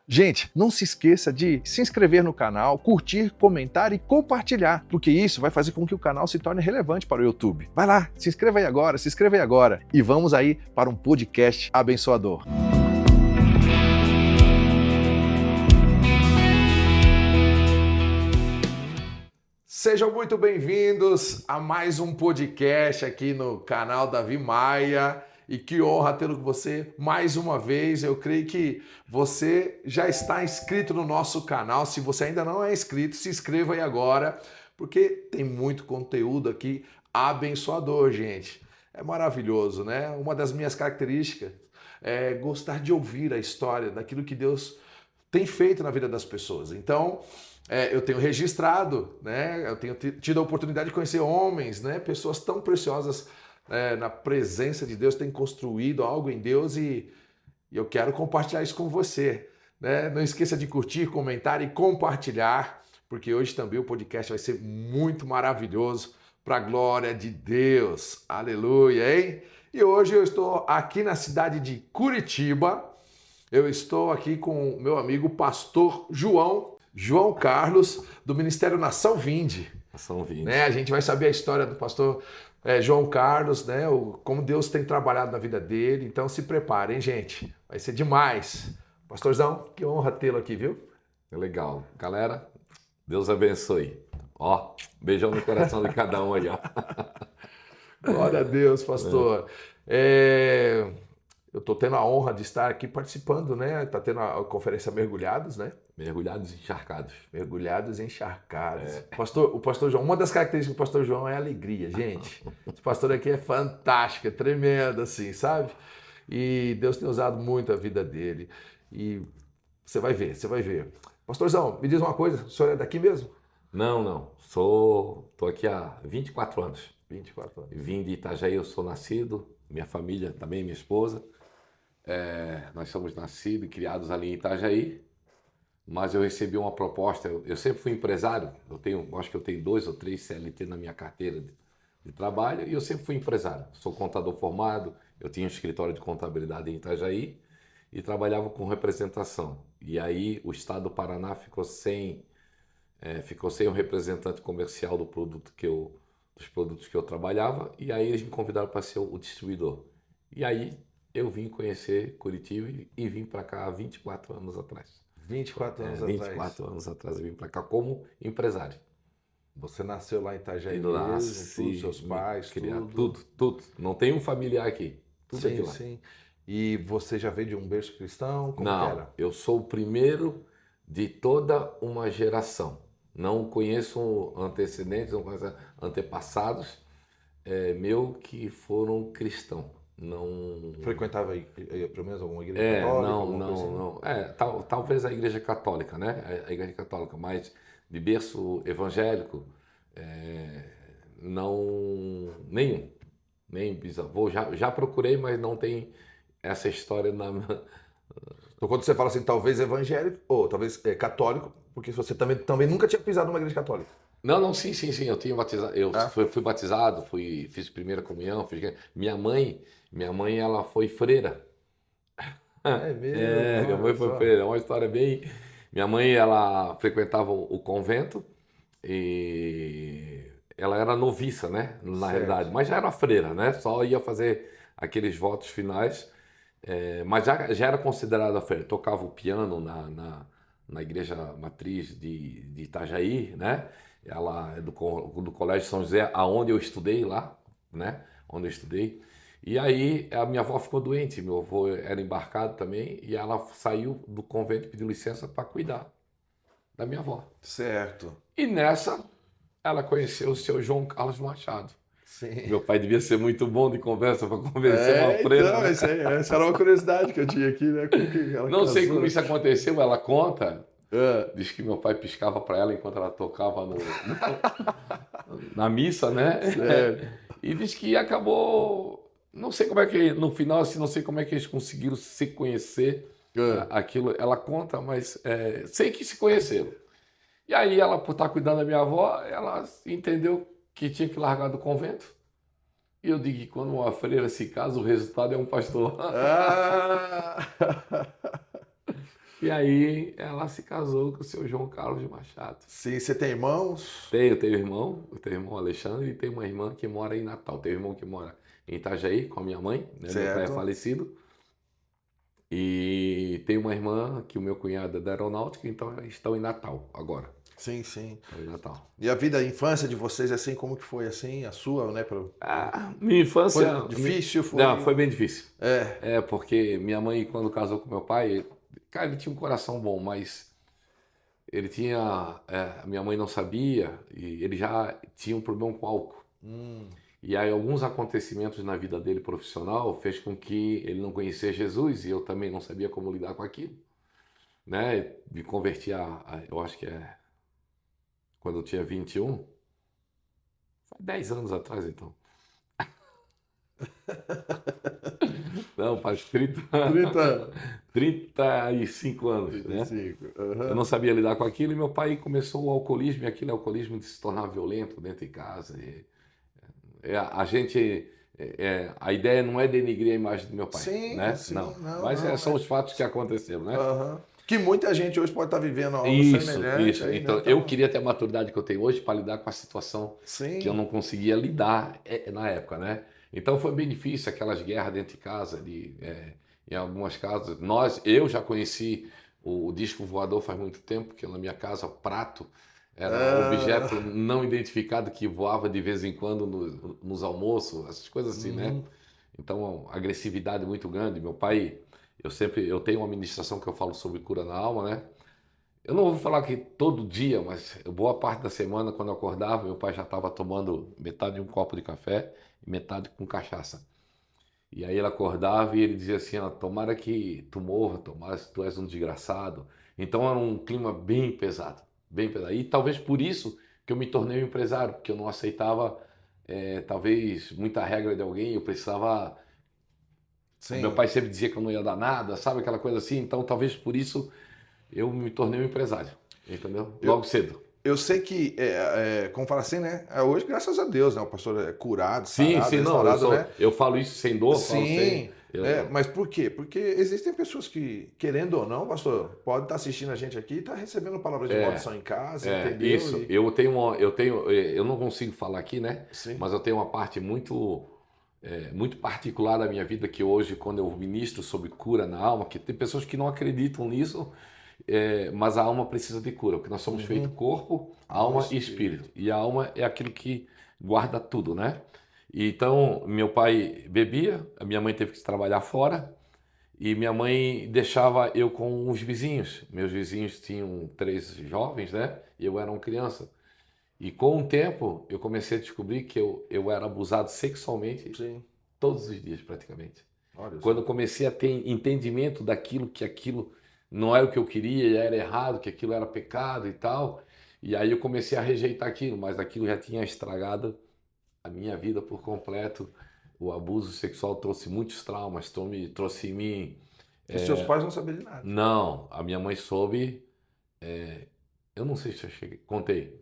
Gente, não se esqueça de se inscrever no canal, curtir, comentar e compartilhar, porque isso vai fazer com que o canal se torne relevante para o YouTube. Vai lá, se inscreva aí agora e vamos aí para um podcast abençoador. Sejam muito bem-vindos a mais um podcast aqui no canal Davi Maia. E que honra tê-lo com você mais uma vez. Eu creio que você já está inscrito no nosso canal. Se você ainda não é inscrito, se inscreva aí agora, porque tem muito conteúdo aqui abençoador, gente. É maravilhoso, né? Uma das minhas características é gostar de ouvir a história daquilo que Deus tem feito na vida das pessoas. Então, eu tenho registrado, né? Eu tenho tido a oportunidade de conhecer homens, né? Pessoas tão preciosas na presença de Deus, tem construído algo em Deus e eu quero compartilhar isso com você, né? Não esqueça de curtir, comentar e compartilhar, porque hoje também o podcast vai ser muito maravilhoso para a glória de Deus. Aleluia, hein? E hoje eu estou aqui na cidade de Curitiba. Eu estou aqui com o meu amigo pastor João Carlos, do Ministério Nação Vinde. Nação Vinde. Né? A gente vai saber a história do pastor João Carlos, né? Como Deus tem trabalhado na vida dele. Então se preparem, gente. Vai ser demais. Pastorzão, que honra tê-lo aqui, viu? É legal. Galera, Deus abençoe. Ó, beijão no coração de cada um aí, ó. Glória a Deus, pastor. Eu estou tendo a honra de estar aqui participando, né? Está tendo a conferência Mergulhados, né? Mergulhados e encharcados. Mergulhados e encharcados. O pastor João, uma das características do pastor João é a alegria, gente. Esse pastor aqui é fantástico, é tremendo, assim, sabe? E Deus tem usado muito a vida dele. E você vai ver, você vai ver. Pastorzão, me diz uma coisa, o senhor é daqui mesmo? Não. Tô aqui há 24 anos. 24 anos. Vim de Itajaí, eu sou nascido, minha família também, minha esposa. Nós somos nascidos e criados ali em Itajaí. Mas eu recebi uma proposta, eu sempre fui empresário, acho que eu tenho 2 ou 3 CLT na minha carteira de trabalho e eu sempre fui empresário. Sou contador formado, eu tinha um escritório de contabilidade em Itajaí e trabalhava com representação. E aí o estado do Paraná ficou sem um representante comercial dos produtos que eu trabalhava e aí eles me convidaram para ser o distribuidor. E aí eu vim conhecer Curitiba e vim para cá há 24 anos atrás. 24 anos atrás. 24 anos atrás eu vim para cá como empresário. Você nasceu lá em Itajaí mesmo, todos seus pais, tudo. Não tem um familiar aqui. Tudo sim, aqui lá. Sim. E você já veio de um berço cristão? Como Não, que era? eu sou o primeiro de toda uma geração. Não conheço antecedentes, não conheço antepassados meu que foram cristãos. Não frequentava pelo menos alguma igreja católica? Não. Talvez a igreja católica, né? A igreja católica, mas de berço evangélico, não, nenhum. Nem bisavô. Já procurei, mas não tem essa história na... Então, quando você fala assim, talvez evangélico, ou talvez católico, porque você também nunca tinha pisado numa igreja católica. Não, sim, eu tinha batizado, fui batizado, fiz primeira comunhão, minha mãe, ela foi freira. É mesmo? Minha mãe foi freira, é uma história bem... Minha mãe, ela frequentava o convento e ela era noviça, né, na realidade, mas já era freira, né, só ia fazer aqueles votos finais, mas já era considerada freira, tocava o piano na igreja matriz de Itajaí, né? Ela é do Colégio São José, aonde eu estudei lá, né? Onde eu estudei. E aí a minha avó ficou doente, meu avô era embarcado também, e ela saiu do convento e pediu licença para cuidar da minha avó. Certo. E nessa, ela conheceu o seu João Carlos Machado. Sim. Meu pai devia ser muito bom de conversa para convencer uma freira. Então, né? Essa era uma curiosidade que eu tinha aqui, né? Como que ela não casou. sei como isso aconteceu, ela conta. Diz que meu pai piscava para ela enquanto ela tocava na missa, né? E diz que acabou, não sei como é que, no final, assim, não sei como é que eles conseguiram se conhecer, aquilo, ela conta, mas sei que se conheceram. E aí ela, por estar cuidando da minha avó, ela entendeu que tinha que largar do convento. E eu digo que quando uma freira se casa, o resultado é um pastor. E aí ela se casou com o seu João Carlos de Machado. Sim, você tem irmãos? Eu tenho irmão Alexandre e tenho uma irmã que mora em Natal. Tenho um irmão que mora em Itajaí com a minha mãe, né? Meu pai é Certo. falecido. E tenho uma irmã que o meu cunhado é da aeronáutica, então eles estão em Natal agora. Sim, sim. Estão em Natal. E a vida, a infância de vocês, assim, como que foi, assim, a sua, né? Minha Foi infância. difícil, Não, foi... foi bem difícil. É, É, porque minha mãe, quando casou com meu pai, cara, ele tinha um coração bom, mas ele tinha. Minha mãe não sabia e ele já tinha um problema com álcool. hum, E aí, alguns acontecimentos na vida dele profissional fez com que ele não conhecesse Jesus e eu também não sabia como lidar com aquilo, né? Me converti eu acho que quando eu tinha 21, faz 10 anos atrás então. Não, faz 30, 35 anos, né? 35. Eu Aham. não sabia lidar com aquilo e meu pai começou o alcoolismo e aquele alcoolismo de se tornar violento dentro de casa. A gente, a ideia não é denigrir a imagem do meu pai, Sim, né? sim, Não. não, Mas não, são é. os fatos que aconteceram, né? Aham. Que muita gente hoje pode estar vivendo algo Isso, semelhante isso. aí, né? Então, eu Então, queria ter a maturidade que eu tenho hoje para lidar com a situação que eu sim, não conseguia lidar na época, né? Então, foi bem difícil aquelas guerras dentro de casa, em algumas casas. Eu já conheci o disco voador faz muito tempo, porque na minha casa, prato era objeto ah, não identificado que voava de vez em quando nos almoços, essas coisas assim, né? uhum, Então, agressividade muito grande. Meu pai, eu tenho uma ministração que eu falo sobre cura na alma, né? Eu não vou falar que todo dia, mas boa parte da semana, quando eu acordava, meu pai já estava tomando metade de um copo de café e metade com cachaça. E aí ele acordava e ele dizia assim, ó, tomara que tu morra, tomara que tu és um desgraçado. Então era um clima bem pesado, bem pesado. E talvez por isso que eu me tornei um empresário, porque eu não aceitava, talvez, muita regra de alguém, eu precisava... Meu sim. pai sempre dizia que eu não ia dar nada, sabe aquela coisa assim? Então talvez por isso eu me tornei um empresário, entendeu? Eu, Logo cedo. eu sei que, como fala assim, né? Hoje, graças a Deus, né? O pastor é curado, Sim, sarado, sim, não, eu restaurado, né? sou, eu falo isso sem dor, falo sem, Sim, né? Mas por quê? Porque existem pessoas que, querendo ou não, pastor, pode estar assistindo a gente aqui e estar recebendo palavras de maldição em casa, entendeu? isso. Eu não consigo falar aqui, né? Sim. Mas eu tenho uma parte muito particular da minha vida que hoje, quando eu ministro sobre cura na alma, que tem pessoas que não acreditam nisso, mas a alma precisa de cura, porque nós somos feito Uhum. corpo, Alma e alma e espírito. espírito. E a alma é aquilo que guarda tudo, né? Então, meu pai bebia, a minha mãe teve que trabalhar fora, e minha mãe deixava eu com os vizinhos. Meus vizinhos tinham 3 jovens, né? E eu era uma criança. E com o tempo, eu comecei a descobrir que eu era abusado sexualmente Sim. todos os dias, praticamente. Olha Quando só. eu comecei a ter entendimento daquilo, que aquilo não era o que eu queria, era errado, que aquilo era pecado e tal. E aí eu comecei a rejeitar aquilo, mas aquilo já tinha estragado a minha vida por completo. O abuso sexual trouxe muitos traumas, trouxe em mim. E seus pais não sabiam de nada. Não, a minha mãe soube. Eu não sei se eu cheguei. Contei.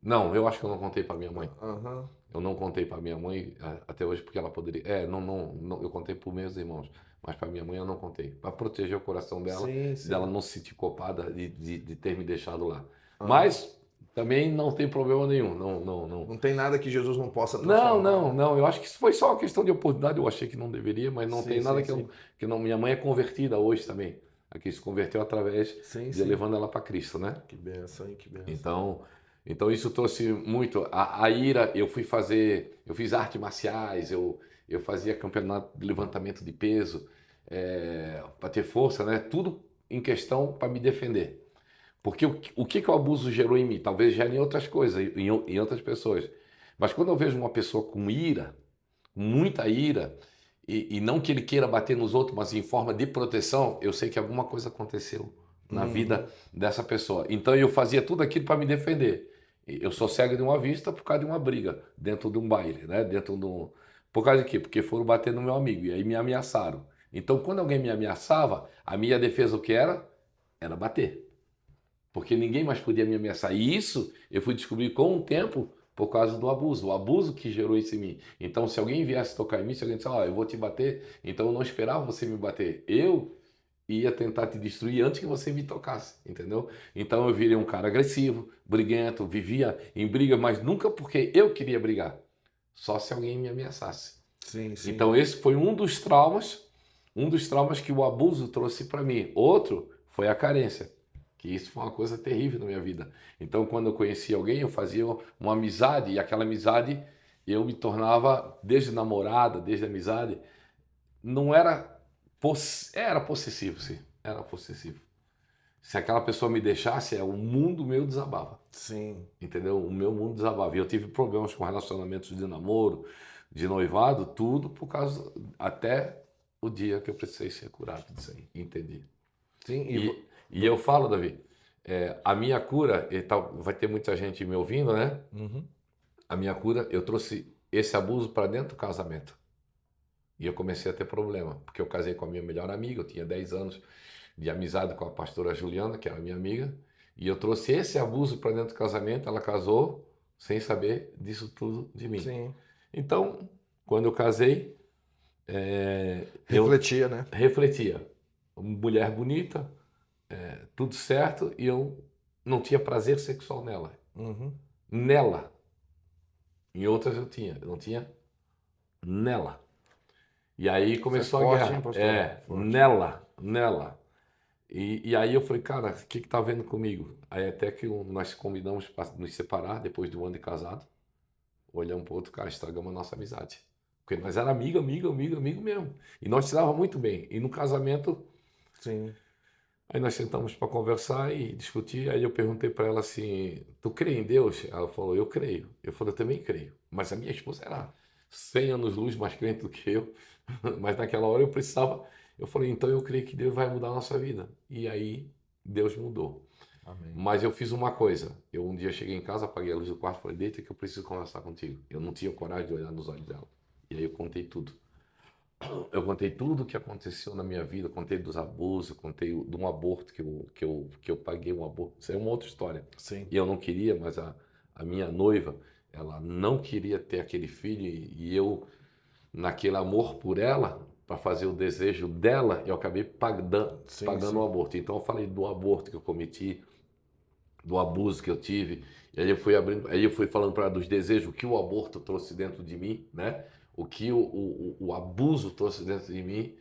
Não, eu acho que eu não contei para minha mãe. Aham. Eu não contei para minha mãe até hoje porque ela poderia. Não, eu contei para meus irmãos, mas para minha mãe eu não contei. Para proteger o coração Sim, dela sim. não se sentir culpada de ter me deixado lá. Aham. Mas também não tem problema nenhum. Não, não, não. Não tem nada que Jesus não possa Não, transformar, não, né? não. Eu acho que isso foi só uma questão de oportunidade. Eu achei que não deveria, mas não tem Sim, nada sim, sim. que não. Minha mãe é convertida hoje também. Aqui se converteu através Sim, de eu sim. levando ela para Cristo, né? Que benção, hein? Que benção. Então, então isso trouxe muito. A ira, eu fiz artes marciais, eu fazia campeonato de levantamento de peso, para ter força, né? Tudo em questão para me defender. Porque o que o abuso gerou em mim? Talvez gere em outras coisas, em outras pessoas. Mas quando eu vejo uma pessoa com ira, muita ira, e não que ele queira bater nos outros, mas em forma de proteção, eu sei que alguma coisa aconteceu na vida Uhum. dessa pessoa. Então eu fazia tudo aquilo para me defender. Eu sou cego de uma vista por causa de uma briga dentro de um baile, né? Por causa de quê? Porque foram bater no meu amigo e aí me ameaçaram. Então quando alguém me ameaçava, a minha defesa o que era? Era bater, porque ninguém mais podia me ameaçar. E isso eu fui descobrir com o tempo por causa do abuso, o abuso que gerou isso em mim. Então, se alguém viesse tocar em mim, se alguém dissesse, ó, eu vou te bater, então eu não esperava você me bater. Eu ia tentar te destruir antes que você me tocasse, entendeu? Então eu virei um cara agressivo, briguento, vivia em briga, mas nunca porque eu queria brigar, só se alguém me ameaçasse. Sim, sim. Então esse foi um dos traumas que o abuso trouxe para mim. Outro foi a carência, que isso foi uma coisa terrível na minha vida. Então quando eu conhecia alguém, eu fazia uma amizade e aquela amizade eu me tornava desde namorada, desde amizade, não era era possessivo, sim, era possessivo. Se aquela pessoa me deixasse, o mundo meu desabava. Sim. Entendeu? O meu mundo desabava. E eu tive problemas com relacionamentos de namoro, de noivado, tudo por causa até o dia que eu precisei ser curado disso aí. Entendi. Sim, E eu falo, Davi, a minha cura, e vai ter muita gente me ouvindo, né? Uhum. A minha cura, eu trouxe esse abuso para dentro do casamento. E eu comecei a ter problema, porque eu casei com a minha melhor amiga, eu tinha 10 anos de amizade com a pastora Juliana, que era minha amiga, e eu trouxe esse abuso para dentro do casamento, ela casou sem saber disso tudo de mim. Sim. Então, quando eu casei, eu Refletia, né? refletia. Mulher bonita, tudo certo, e eu não tinha prazer sexual nela. Uhum. Nela. Em outras eu tinha, eu não tinha nela. E aí começou a forte, guerra. hein, pastor? Forte. Nela. E aí eu falei, cara, o que tá vendo comigo? Aí até que nós combinamos para nos separar depois de um ano de casado. Olhamos pro outro, cara, estragamos a nossa amizade. Porque nós era amigo mesmo. E nós se dava muito bem. E no casamento, Sim. aí nós sentamos para conversar e discutir. Aí eu perguntei para ela assim, tu crê em Deus? Ela falou, eu creio. Eu falei, eu também creio. Mas a minha esposa era 100 anos luz mais crente do que eu. Mas naquela hora eu precisava. Eu falei, então eu creio que Deus vai mudar a nossa vida. E aí Deus mudou. Amém. Mas eu fiz uma coisa. Eu um dia cheguei em casa, apaguei a luz do quarto e falei, deita que eu preciso conversar contigo. Eu não tinha coragem de olhar nos olhos dela. E aí eu contei tudo. Eu contei tudo o que aconteceu na minha vida, contei dos abusos, contei de um aborto que eu paguei um aborto. Isso é uma outra história. Sim. E eu não queria, mas a minha noiva, ela não queria ter aquele filho e eu, naquele amor por ela, para fazer o desejo dela, eu acabei pagando Sim, pagando sim. o aborto. Então eu falei do aborto que eu cometi, do abuso que eu tive. E aí eu fui abrindo, aí eu fui falando para ela dos desejos, o que o aborto trouxe dentro de mim, né? O que o abuso trouxe dentro de mim.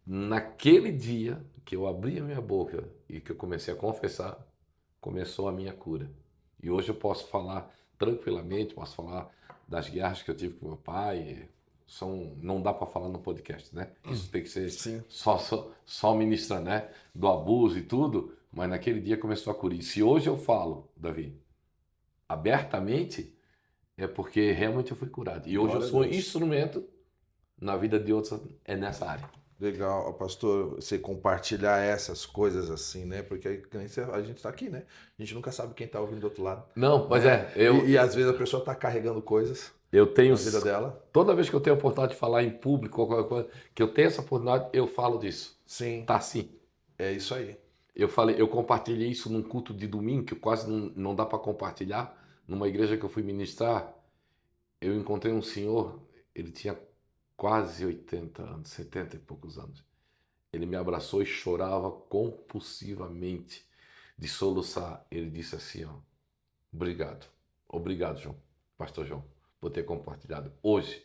Naquele dia que eu abri a minha boca e que eu comecei a confessar, começou a minha cura. E hoje eu posso falar tranquilamente, posso falar das guerras que eu tive com meu pai. Não dá para falar no podcast, né? Isso tem que ser Sim. só ministrar, né? Do abuso e tudo. Mas naquele dia começou a cura. E se hoje eu falo, Davi, abertamente, é porque realmente eu fui curado. E hoje Glória eu a sou Deus. instrumento na vida de outros nessa área. Legal, pastor, você compartilhar essas coisas assim, né? Porque aí, que nem a gente tá aqui, né? A gente nunca sabe quem tá ouvindo do outro lado. Não, pois Né? E às vezes a pessoa tá carregando coisas eu tenho na vida dela. toda vez que eu tenho a oportunidade de falar em público, qualquer coisa, que eu tenho essa oportunidade, eu falo disso. Sim, Tá assim. é isso aí. Eu compartilhei isso num culto de domingo, que quase não dá para compartilhar, numa igreja que eu fui ministrar. Eu encontrei um senhor, ele tinha quase 80 anos, 70 e poucos anos. Ele me abraçou e chorava compulsivamente de soluçar. Ele disse assim, ó, obrigado, João, pastor João, por ter compartilhado. Hoje,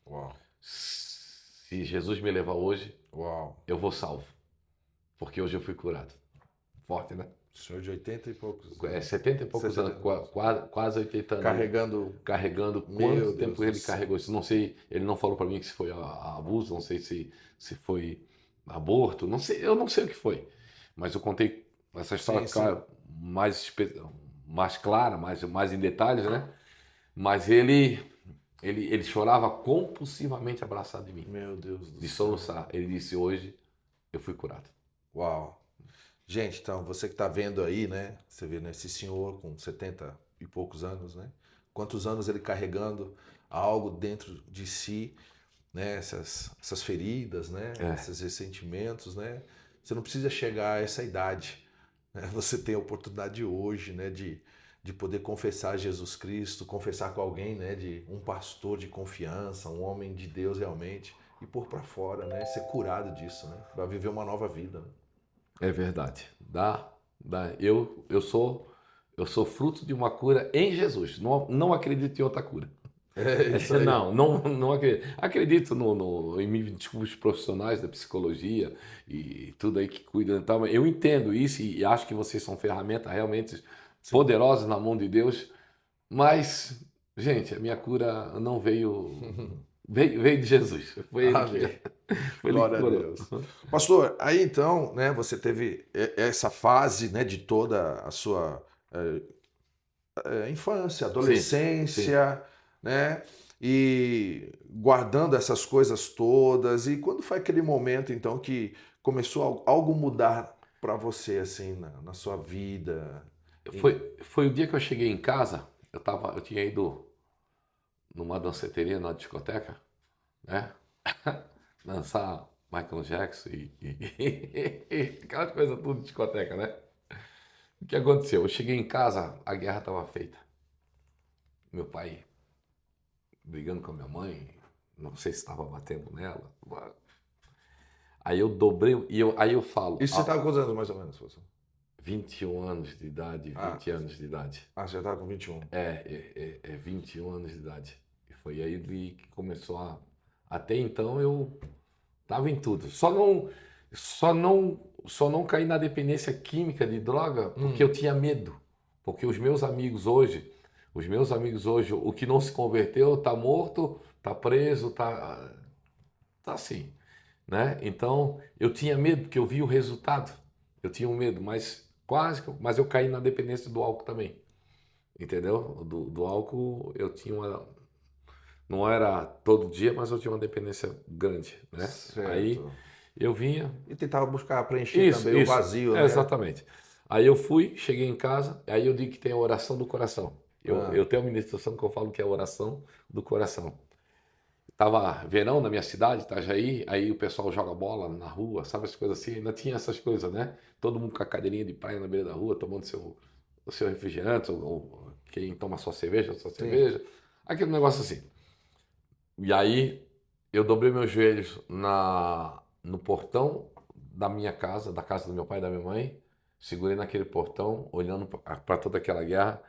Uau, se Jesus me levar hoje, uau. eu vou salvo, porque hoje eu fui curado. Forte, né? Senhor de 80 e poucos. 70 e poucos 60 anos, quase 80 anos. Meu Carregando. Quanto tempo Deus ele do céu. carregou isso? Não sei, ele não falou para mim que se foi abuso, não sei se foi aborto, não sei, eu não sei o que foi. Mas eu contei essa história, Sim, claro, mais clara, mais em detalhes, né? Mas ele chorava compulsivamente abraçado de mim, Meu Deus do de céu. soluçar. Ele disse, hoje eu fui curado. Uau. Gente, então, você que tá vendo aí, né? Você vê, né, esse senhor com 70 e poucos anos, né? Quantos anos ele carregando algo dentro de si, né? Essas feridas, né? É. Esses ressentimentos, né? Você não precisa chegar a essa idade, né? Você tem a oportunidade hoje, né? De poder confessar Jesus Cristo, confessar com alguém, né? De um pastor de confiança, um homem de Deus realmente. e pôr para fora, né? Ser curado disso, né? Vai viver uma nova vida, né? É verdade. Eu sou fruto de uma cura em Jesus. Não acredito em outra cura. É isso aí. Não acredito. Acredito em místicos profissionais da psicologia e tudo aí que cuidam e tal. Mas eu entendo isso e acho que vocês são ferramentas realmente poderosas na mão de Deus. Mas, gente, a minha cura não veio de Jesus. Foi ele Amém. foi ele Glória que a curou. Deus. Pastor, aí então, né, você teve essa fase, né, de toda a sua infância, Sim, sim. adolescência, né, e guardando essas coisas todas. E quando foi aquele momento, então, que começou algo mudar para você, assim, na sua vida? Foi o dia que eu cheguei em casa, eu tinha ido numa danceteria, na discoteca, né? Dançar Michael Jackson e aquelas coisas tudo de discoteca, né? O que aconteceu? Eu cheguei em casa, a guerra estava feita. Meu pai brigando com a minha mãe, não sei se estava batendo nela. Aí eu dobrei, aí eu falo, Isso você estava com quantos anos, mais ou menos, pastor? 21 anos de idade, 20 anos de idade. Você já estava com 21. 21 anos de idade. E foi aí que começou a... Até então eu tava em tudo. Só não caí na dependência química de droga porque eu tinha medo. Porque os meus amigos hoje, o que não se converteu tá morto, tá preso, tá assim, né? Então eu tinha medo porque eu vi o resultado. Eu tinha um medo, mas mas eu caí na dependência do álcool também. Entendeu? Do álcool eu tinha uma... Não era todo dia, mas eu tinha uma dependência grande, né? Certo. Aí eu vinha... E tentava buscar preencher também o vazio, né? Exatamente. Aí eu cheguei em casa, aí eu digo que tem a oração do coração. Eu tenho uma ministração que eu falo que é a oração do coração. Tava verão na minha cidade, Itajaí, aí o pessoal joga bola na rua, sabe as coisas assim? Ainda tinha essas coisas, né? Todo mundo com a cadeirinha de praia na beira da rua, tomando o seu refrigerante, ou quem toma sua cerveja, aquele negócio assim. E aí eu dobrei meus joelhos no portão da minha casa, da casa do meu pai e da minha mãe, segurei naquele portão, olhando para toda aquela guerra.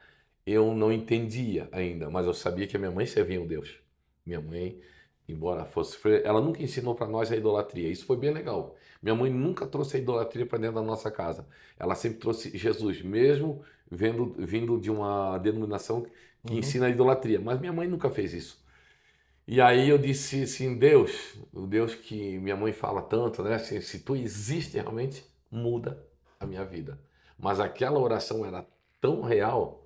Eu não entendia ainda, mas eu sabia que a minha mãe servia um Deus. Minha mãe, embora fosse freira, ela nunca ensinou para nós a idolatria. Isso foi bem legal. Minha mãe nunca trouxe a idolatria para dentro da nossa casa. Ela sempre trouxe Jesus, mesmo vindo de uma denominação que ensina a idolatria. Mas minha mãe nunca fez isso. E aí eu disse assim, Deus, o Deus que minha mãe fala tanto, né? Se tu existe realmente, muda a minha vida. Mas aquela oração era tão real,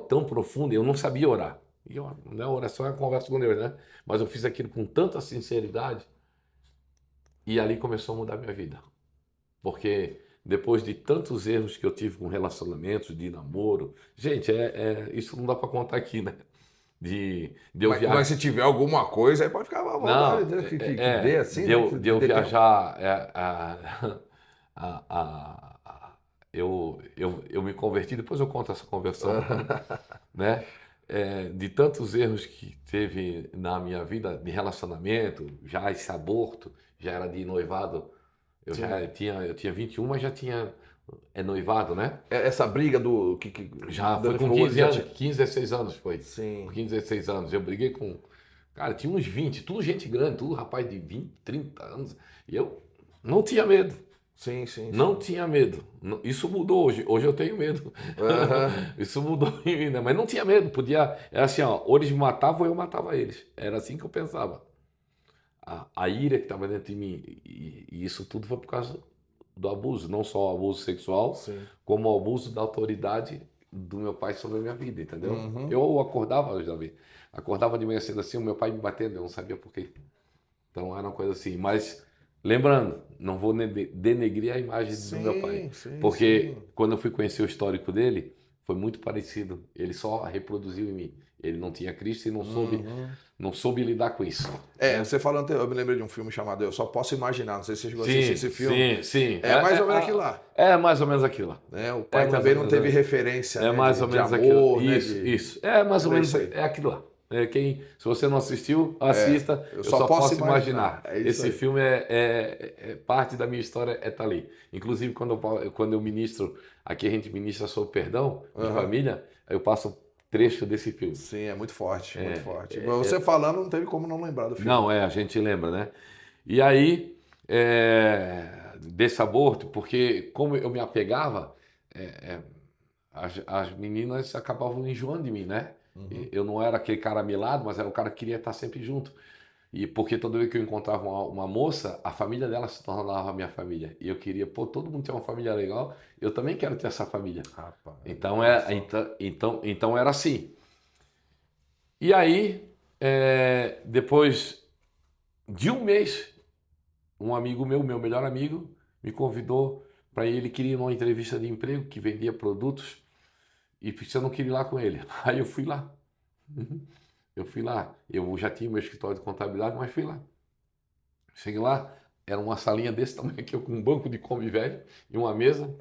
tão profunda, eu não sabia orar. E a oração é uma conversa com Deus, né? Mas eu fiz aquilo com tanta sinceridade e ali começou a mudar a minha vida. Porque depois de tantos erros que eu tive com relacionamentos, de namoro, gente, isso não dá para contar aqui, né? De eu viajar. Mas se tiver alguma coisa, aí pode ficar à vontade, Não, né? Que dê assim. de eu viajar, eu me converti, depois eu conto essa conversão, né? De tantos erros que teve na minha vida de relacionamento, já esse aborto, já era de noivado, eu tinha 21, mas já tinha noivado, né? Essa briga do... Já foi com 15, 16 anos foi. Sim. Com 15, 16 anos. Eu briguei com... Cara, tinha uns 20, tudo gente grande, tudo rapaz de 20, 30 anos. E eu não tinha medo. Sim. Não tinha medo. Isso mudou hoje. Hoje eu tenho medo. Isso mudou em mim, né? Mas não tinha medo. Era assim, ó, ou eles me matavam ou eu matava eles. Era assim que eu pensava. A ira que estava dentro de mim. E isso tudo foi por causa do abuso. Não só o abuso sexual, como o abuso da autoridade do meu pai sobre a minha vida, entendeu? Eu acordava, Davi. Acordava de manhã cedo assim, o meu pai me batendo, eu não sabia por quê. Então era uma coisa assim. Mas... Lembrando, não vou denegrir a imagem do meu pai, porque quando eu fui conhecer o histórico dele, foi muito parecido. Ele só reproduziu em mim. Ele não tinha Cristo e não soube lidar com isso. Você falando, eu me lembrei de um filme chamado Eu Só Posso Imaginar. Não sei se você chegou a assistir esse filme. Sim. É mais ou menos aquilo lá. É mais ou menos aquilo lá. O pai também não teve referência, mais ou menos de amor, aquilo. Isso. É mais ou menos, é aquilo lá. Se você não assistiu, assista. Eu Eu só só posso posso imaginar. imaginar. É isso Esse aí. filme parte da minha história tá ali. Inclusive, quando eu ministro, aqui a gente ministra sobre perdão de Aham. família, aí eu passo um trecho desse filme. Sim, é muito forte, muito forte. É, Você falando, não teve como não lembrar do filme. Não, a gente lembra, né? E aí, desse aborto, porque como eu me apegava, é, é, as meninas acabavam enjoando de mim, né? Uhum. Eu não era aquele cara milado, mas era o cara que queria estar sempre junto. E porque toda vez que eu encontrava uma moça, a família dela se tornava a minha família. E eu queria, pô, todo mundo tem uma família legal, eu também quero ter essa família. Rapaz, Então, olha só. então era assim. E aí, depois de um mês, um amigo meu melhor amigo, me convidou para ele queria ir numa entrevista de emprego que vendia produtos e eu não queria ir lá com ele. Aí eu fui lá. Uhum. Eu fui lá. Eu já tinha meu escritório de contabilidade, mas fui lá. Cheguei lá, era uma salinha desse tamanho aqui, com um banco de Kombi velho e uma mesa,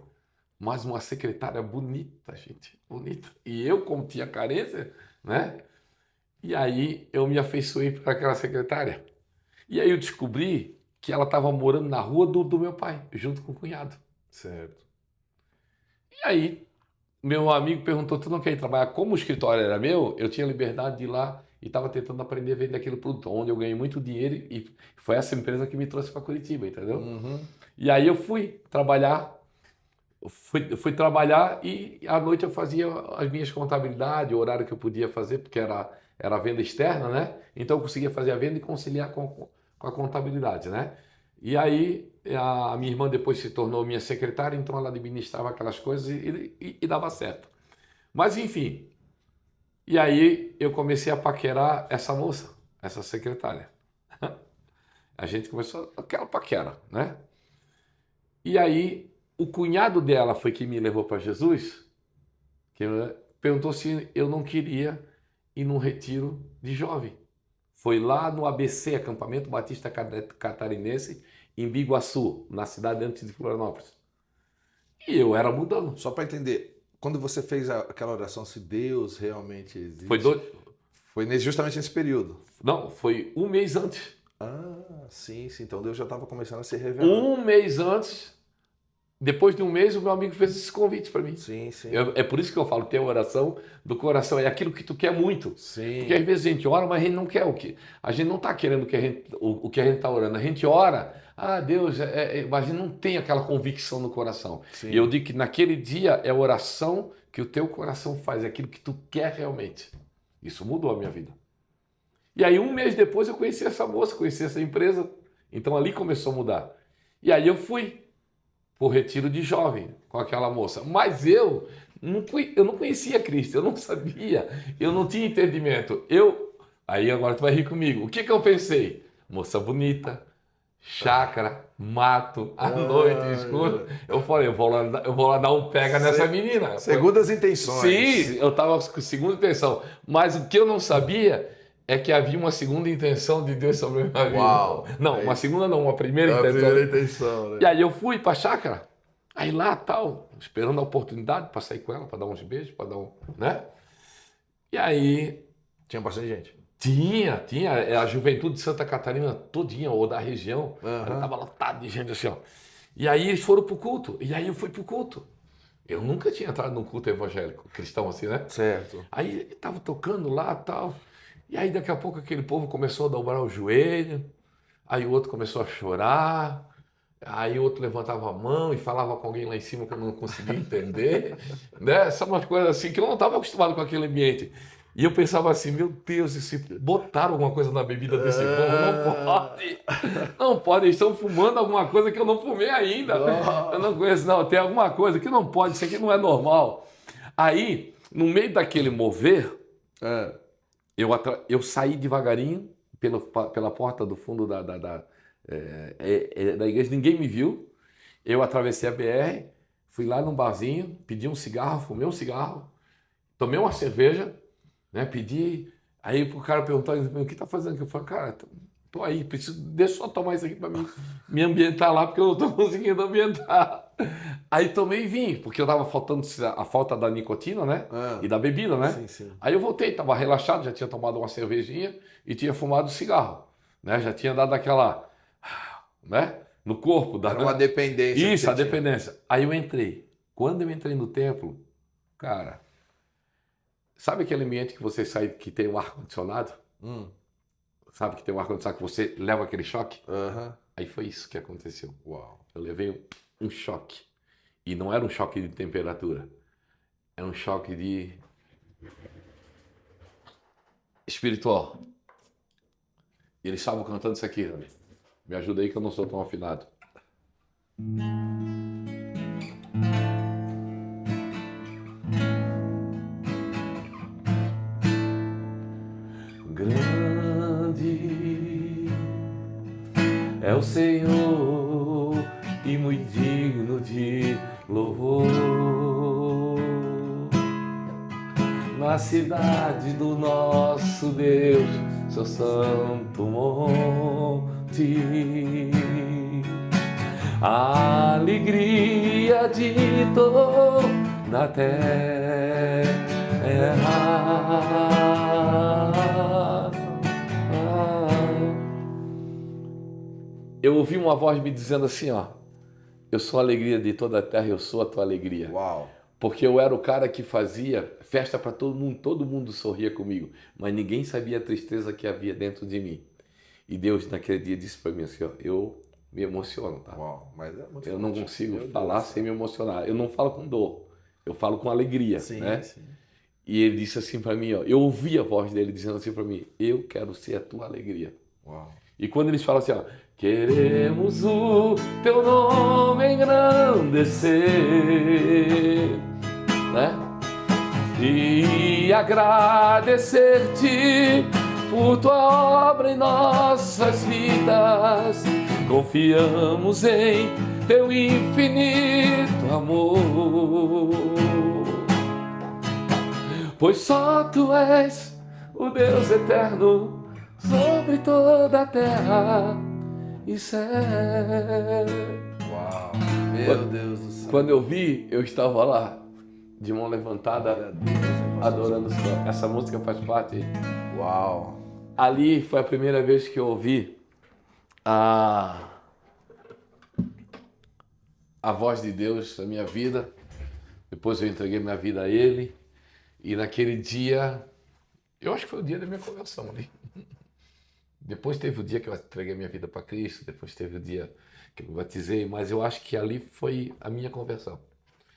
mas uma secretária bonita, gente, bonita. E eu, como tinha carência, né? E aí eu me afeiçoei para aquela secretária. E aí eu descobri que ela estava morando na rua do meu pai, junto com o cunhado. Certo. E aí meu amigo perguntou, tu não quer ir trabalhar? Como o escritório era meu, eu tinha liberdade de ir lá e estava tentando aprender a vender aquele produto, onde eu ganhei muito dinheiro e foi essa empresa que me trouxe para Curitiba, entendeu? Uhum. E aí eu fui trabalhar e à noite eu fazia as minhas contabilidades, o horário que eu podia fazer, porque era venda externa, né? Então eu conseguia fazer a venda e conciliar com a contabilidade, né? E aí a minha irmã depois se tornou minha secretária, então ela administrava aquelas coisas e dava certo. Mas enfim, e aí eu comecei a paquerar essa moça, essa secretária. A gente começou aquela paquera, né? E aí o cunhado dela foi que me levou para Jesus, que perguntou se eu não queria ir num retiro de jovem. Foi lá no ABC, Acampamento Batista Catarinense, em Biguaçu, na cidade antes de Florianópolis. E eu era mudando. Só para entender, quando você fez aquela oração, se Deus realmente Foi existe, dois... foi justamente nesse período. Não, foi um mês antes. Ah, sim, sim. Então Deus já estava começando a se revelar. Um mês antes, depois de um mês, o meu amigo fez esse convite para mim. Sim, sim. É por isso que eu falo, ter a oração do coração. É aquilo que tu quer muito. Sim. Porque às vezes a gente ora, mas a gente não quer o que. A gente não está querendo o que a gente está orando. A gente ora, Deus, mas a gente não tem aquela convicção no coração. Sim. E eu digo que naquele dia é a oração que o teu coração faz, é aquilo que tu quer realmente. Isso mudou a minha vida. E aí um mês depois eu conheci essa moça, conheci essa empresa. Então ali começou a mudar. E aí eu fui por retiro de jovem com aquela moça. Mas eu não conhecia Cristo, eu não sabia, eu não tinha entendimento. Aí agora tu vai rir comigo. O que eu pensei? Moça bonita, chácara, mato, à noite, escuro. Eu falei, eu vou lá dar um pega nessa menina. Segundas intenções. Sim, eu estava com segunda intenção. Mas o que eu não sabia é que havia uma segunda intenção de Deus sobre a minha vida. Uau! Não, uma segunda não, uma primeira intenção. Primeira intenção, né? E aí eu fui para a chácara, aí lá tal, esperando a oportunidade para sair com ela, para dar uns beijos, para dar né? E aí tinha bastante gente. Tinha a juventude de Santa Catarina todinha, ou da região, ela estava lotada de gente assim, ó. E aí eles foram pro culto, e aí eu fui pro culto. Eu nunca tinha entrado num culto evangélico, cristão assim, né? Certo. Aí estava tocando lá tal, e aí daqui a pouco aquele povo começou a dobrar o joelho, aí o outro começou a chorar, aí o outro levantava a mão e falava com alguém lá em cima que eu não conseguia entender, né? São umas coisas assim que eu não estava acostumado com aquele ambiente. E eu pensava assim, meu Deus, e se botaram alguma coisa na bebida desse povo? Não pode. Não pode, eles estão fumando alguma coisa que eu não fumei ainda. Eu não conheço, não. Tem alguma coisa que não pode, isso aqui não é normal. Aí, no meio daquele mover, eu saí devagarinho pela porta do fundo da igreja, ninguém me viu. Eu atravessei a BR, fui lá num barzinho, pedi um cigarro, fumei um cigarro, tomei uma cerveja, né, pedi. Aí o cara perguntou, o que tá fazendo? Eu falei, cara, tô aí, deixa eu só tomar isso aqui para mim me ambientar lá, porque eu não tô conseguindo ambientar. Aí tomei e vim, porque eu tava faltando a falta da nicotina, né? Ah, E da bebida, né? sim, sim. Aí eu voltei, tava relaxado, já tinha tomado uma cervejinha e tinha fumado cigarro, né? Já tinha dado aquela, né? No corpo, Era uma dependência que isso, você a tinha. dependência. Aí eu entrei. Quando eu entrei no templo, cara, sabe aquele ambiente que você sai que tem um ar-condicionado? Hum, Sabe que tem um ar-condicionado que você leva aquele choque? aham. Aí foi isso que aconteceu. Uau. Eu levei um choque. E não era um choque de temperatura, era um choque de espiritual. E eles estavam cantando isso aqui, Rani. Me ajuda aí que eu não sou tão afinado. Grande é o Senhor e muito digno de louvor. Na cidade do nosso Deus, seu santo monte, a alegria de toda a terra. Eu ouvi uma voz me dizendo assim, ó, eu sou a alegria de toda a terra, eu sou a tua alegria. Uau. Porque eu era o cara que fazia festa para todo mundo sorria comigo, mas ninguém sabia a tristeza que havia dentro de mim. E Deus naquele dia disse para mim assim, ó, eu me emociono, tá? Uau. Mas é muito Eu não forte. consigo Meu falar Deus do sem me céu. emocionar. Eu não falo com dor, eu falo com alegria, Sim, né? sim. E ele disse assim para mim, ó, eu ouvi a voz dele dizendo assim para mim, eu quero ser a tua alegria. Uau. E quando eles falam assim, ó, queremos o teu nome engrandecer, né? E agradecer-te por tua obra em nossas vidas. Confiamos em teu infinito amor, pois só tu és o Deus eterno sobre toda a terra e céu. Uau. Meu Deus do céu. Quando eu vi, eu estava lá, de mão Glória a levantada, Deus, hein, pastor? adorando o Senhor. Essa música faz parte. Uau. Ali foi a primeira vez que eu ouvi a voz de Deus na minha vida. Depois eu entreguei minha vida a Ele. E naquele dia, eu acho que foi o dia da minha conversão ali. Depois teve o dia que eu entreguei minha vida para Cristo. Depois teve o dia que eu me batizei. Mas eu acho que ali foi a minha conversão.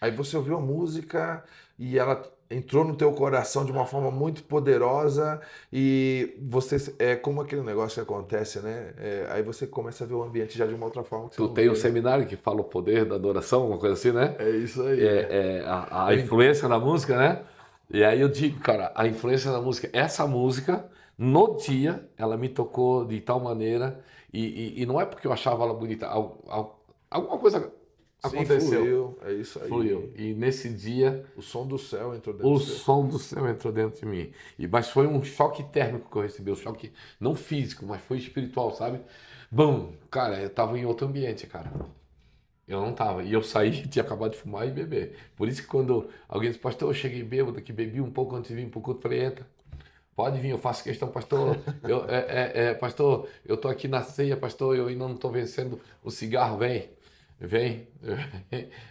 Aí você ouviu a música e ela entrou no teu coração de uma forma muito poderosa e você é como aquele negócio que acontece, né? Aí você começa a ver o ambiente já de uma outra forma que você Tu não tem um via. seminário que fala o poder da adoração, uma coisa assim, né? É isso aí. A influência da música, né? E aí eu digo, cara, a influência da música, essa música, no dia, ela me tocou de tal maneira, e não é porque eu achava ela bonita, alguma coisa Sim, aconteceu, fluiu, é isso aí. fluiu. E nesse dia, O som do céu entrou dentro o de você. som do céu entrou dentro de mim. Mas foi um choque térmico que eu recebi, um choque não físico, mas foi espiritual, sabe? Bom, cara, eu tava em outro ambiente, cara. Eu não tava. E eu saí, tinha acabado de fumar e beber. Por isso que quando alguém disse, pastor, eu cheguei bêbado, que bebi um pouco antes de vir pro culto, eu falei, entra. Pode vir, eu faço questão, pastor. Pastor, eu tô aqui na ceia, pastor, eu ainda não tô vencendo o cigarro, vem. Vem,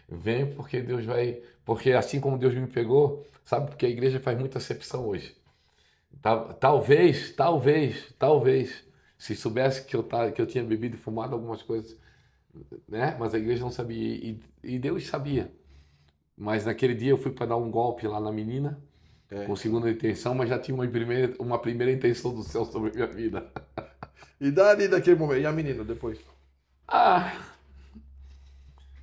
vem, porque Deus vai. Porque assim como Deus me pegou, sabe? Porque a igreja faz muita acepção hoje. Talvez, se soubesse que eu tinha bebido e fumado algumas coisas, né? Mas a igreja não sabia e Deus sabia. Mas naquele dia eu fui para dar um golpe lá na menina, com segunda intenção, mas já tinha uma primeira intenção do céu sobre a minha vida. E dali daquele momento, e a menina depois? Ah,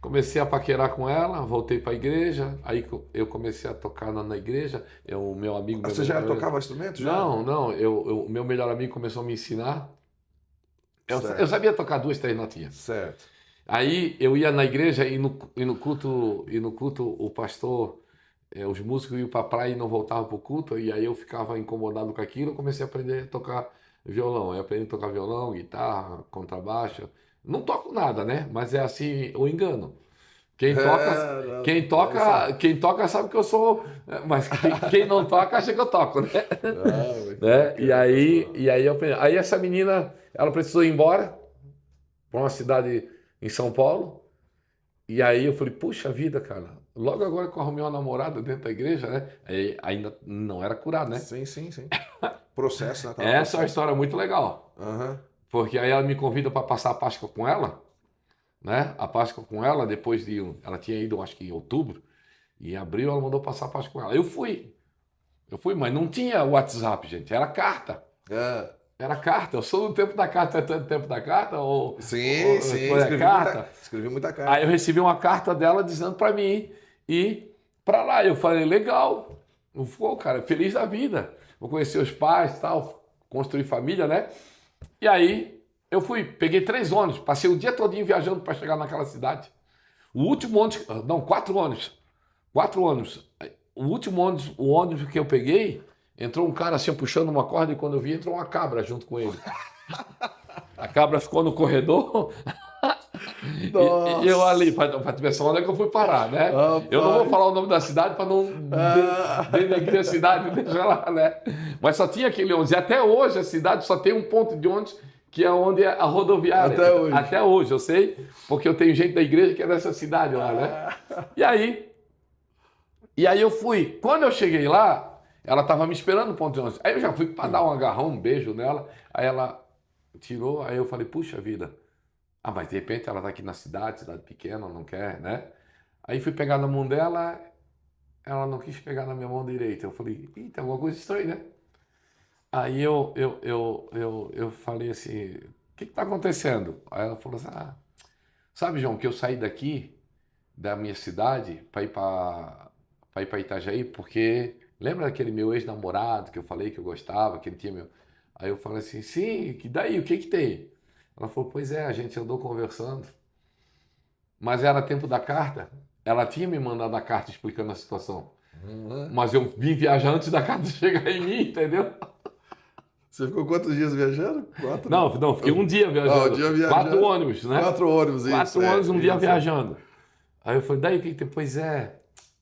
comecei a paquerar com ela, voltei para a igreja, aí eu comecei a tocar na igreja, o meu amigo... Você já tocava instrumento? Já? Não, meu melhor amigo começou a me ensinar. Eu Certo. sabia tocar 2, 3 notinhas. Certo. Aí eu ia na igreja e no culto o pastor, os músicos iam para a praia e não voltavam para o culto, e aí eu ficava incomodado com aquilo, eu comecei a aprender a tocar violão. Aí eu aprendi a tocar violão, guitarra, contrabaixo. Não toco nada, né? Mas é assim, o engano. Quem toca sabe que eu sou, mas quem não toca acha que eu toco, né? Né? Aí essa menina, ela precisou ir embora para uma cidade em São Paulo. E aí eu falei, puxa vida, cara, logo agora que eu arrumei uma namorada dentro da igreja, né? Aí ainda não era curado, né? Sim. Processo, né? Tava Essa é uma processo. história muito legal. Aham. Porque aí ela me convida para passar a Páscoa com ela, né? A Páscoa com ela, depois de. Ela tinha ido, acho que em outubro, e em abril ela mandou passar a Páscoa com ela. Eu fui, mas não tinha WhatsApp, gente, era carta. É. Era carta. Eu sou do tempo da carta, é tanto tempo da carta? Sim. Foi a carta? Escrevi muita carta. Aí eu recebi uma carta dela dizendo para mim ir para lá. Eu falei, legal. Eu vou, cara, feliz da vida. Vou conhecer os pais, tal, construir família, né? E aí eu fui, peguei 3 ônibus, passei o dia todinho viajando para chegar naquela cidade. O último ônibus, não, 4 ônibus. 4 ônibus. O último ônibus, o ônibus que eu peguei, entrou um cara assim puxando uma corda e quando eu vi entrou uma cabra junto com ele. A cabra ficou no corredor. E eu ali, para te pensar onde é que eu fui parar, né? Eu não vou falar o nome da cidade para não denegrir a cidade, deixa lá, né? Mas só tinha aquele ônibus. E até hoje a cidade só tem um ponto de ônibus que é onde é a rodoviária. Até hoje. Até hoje, eu sei, porque eu tenho gente da igreja que é dessa cidade lá, né? E aí eu fui. Quando eu cheguei lá, ela estava me esperando no ponto de ônibus. Aí eu já fui para dar um agarrão, um beijo nela. Aí ela tirou, aí eu falei, puxa vida. Ah, mas de repente ela tá aqui na cidade pequena, não quer, né? Aí fui pegar na mão dela, ela não quis pegar na minha mão direita. Eu falei, ih, tem alguma coisa estranha, né? Aí eu falei assim, o que tá acontecendo? Aí ela falou assim, sabe, João, que eu saí daqui, da minha cidade, para ir para Itajaí, porque lembra daquele meu ex-namorado que eu falei que eu gostava, que ele tinha meu... Aí eu falei assim, sim, que daí, o que tem? Ela falou, pois é, a gente andou conversando. Mas era tempo da carta. Ela tinha me mandado a carta explicando a situação. Mas eu vim viajar antes da carta chegar em mim, entendeu? Você ficou quantos dias viajando? 4? Não, fiquei um dia viajando. Um dia viajando. 4 ônibus, né? 4 ônibus, isso. 4 ônibus, um dia viajando. Aí eu falei, daí o que tem? Pois é.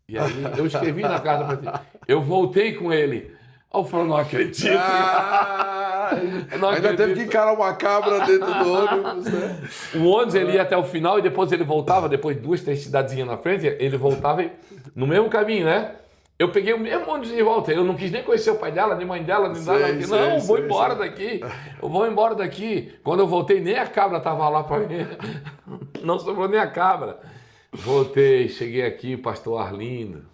E aí eu escrevi na carta para ti. Eu voltei com ele. Aí eu falei, não acredito. Ainda teve que encarar uma cabra dentro do ônibus, né? O ônibus ele ia até o final e depois ele voltava, depois 2, 3 cidadezinhas na frente, ele voltava no mesmo caminho, né? Eu peguei o mesmo ônibus de volta, eu não quis nem conhecer o pai dela, nem mãe dela, nem nada. Não, vou embora daqui, eu vou embora daqui. Quando eu voltei, nem a cabra estava lá para mim, não sobrou nem a cabra. Voltei, cheguei aqui, pastor Arlindo.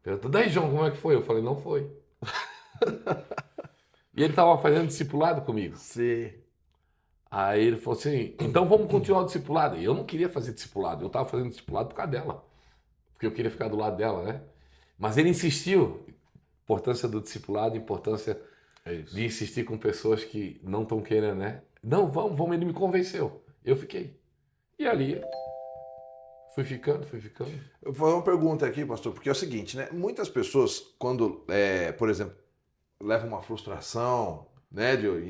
Perguntou, daí João, como é que foi? Eu falei, não foi. E ele estava fazendo discipulado comigo. Sim. Aí ele falou assim, então vamos continuar o discipulado. E eu não queria fazer discipulado, eu estava fazendo discipulado por causa dela. Porque eu queria ficar do lado dela, né? Mas ele insistiu. Importância do discipulado, importância de insistir com pessoas que não estão querendo, né? Não, vamos, ele me convenceu. Eu fiquei. E ali, fui ficando. Eu vou fazer uma pergunta aqui, pastor, porque é o seguinte, né? Muitas pessoas, quando, por exemplo, leva uma frustração, né, Diogo?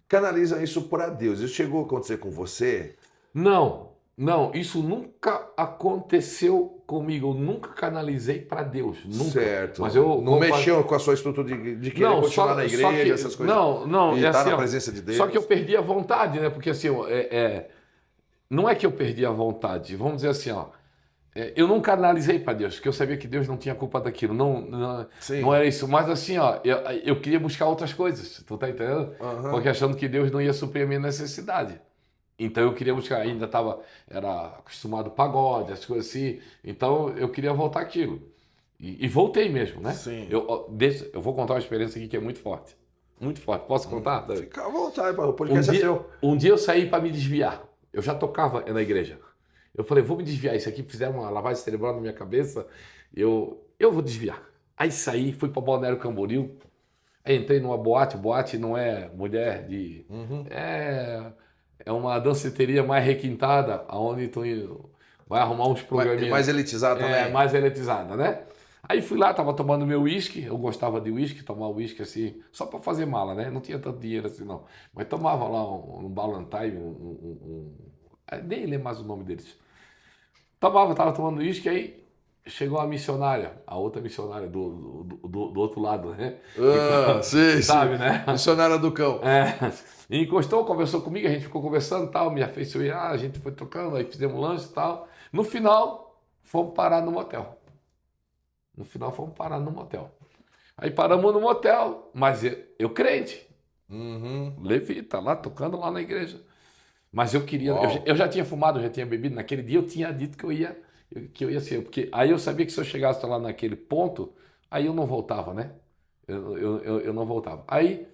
Canaliza isso para Deus. Isso chegou a acontecer com você? Não, isso nunca aconteceu comigo. Eu nunca canalizei para Deus, nunca. Certo. Mas eu não mexeu com a sua estrutura de querer continuar na igreja, essas coisas? Não. E estar na presença de Deus? Só que eu perdi a vontade, né? Porque assim, não é que eu perdi a vontade. Vamos dizer assim, eu não canalizei para Deus, porque eu sabia que Deus não tinha culpa daquilo. Não era isso. Mas assim, eu queria buscar outras coisas. Tu tá entendendo? Porque achando que Deus não ia suprir a minha necessidade. Então eu queria buscar, era acostumado pagode, as coisas assim. Então eu queria voltar aquilo. E voltei mesmo, né? Sim. Eu vou contar uma experiência aqui que é muito forte. Muito forte. Posso contar? Fica à vontade, o podcast é seu. Um dia eu saí para me desviar. Eu já tocava na igreja. Eu falei, vou me desviar. Isso aqui fizeram uma lavagem cerebral na minha cabeça. Eu vou desviar. Aí saí, fui para Balneário Camboriú. Aí entrei numa boate. Boate não é mulher de... É uma danceteria mais requintada, onde tu vai arrumar uns programinhas. Mais elitizada também. Mais elitizada, né? Aí fui lá, tava tomando meu uísque. Eu gostava de uísque, tomar uísque assim, só para fazer mala, né? Não tinha tanto dinheiro assim, não. Mas tomava lá um Ballantine, nem lembro mais o nome deles. Tava tomando uísque, aí chegou a missionária, a outra missionária do outro lado, né? Sim, Sabe, sim. né? Missionária do cão. E encostou, conversou comigo, a gente ficou conversando e tal, me afeiçoei, a gente foi trocando, aí fizemos lanche e tal. No final, fomos parar no motel. Aí paramos no motel, mas eu crente, Uhum. levita, lá tocando lá na igreja. Mas eu queria, Uau. eu já tinha fumado, eu já tinha bebido. Naquele dia eu tinha dito que eu ia ser, porque aí eu sabia que se eu chegasse lá naquele ponto, aí eu não voltava, né? Eu não voltava. Aí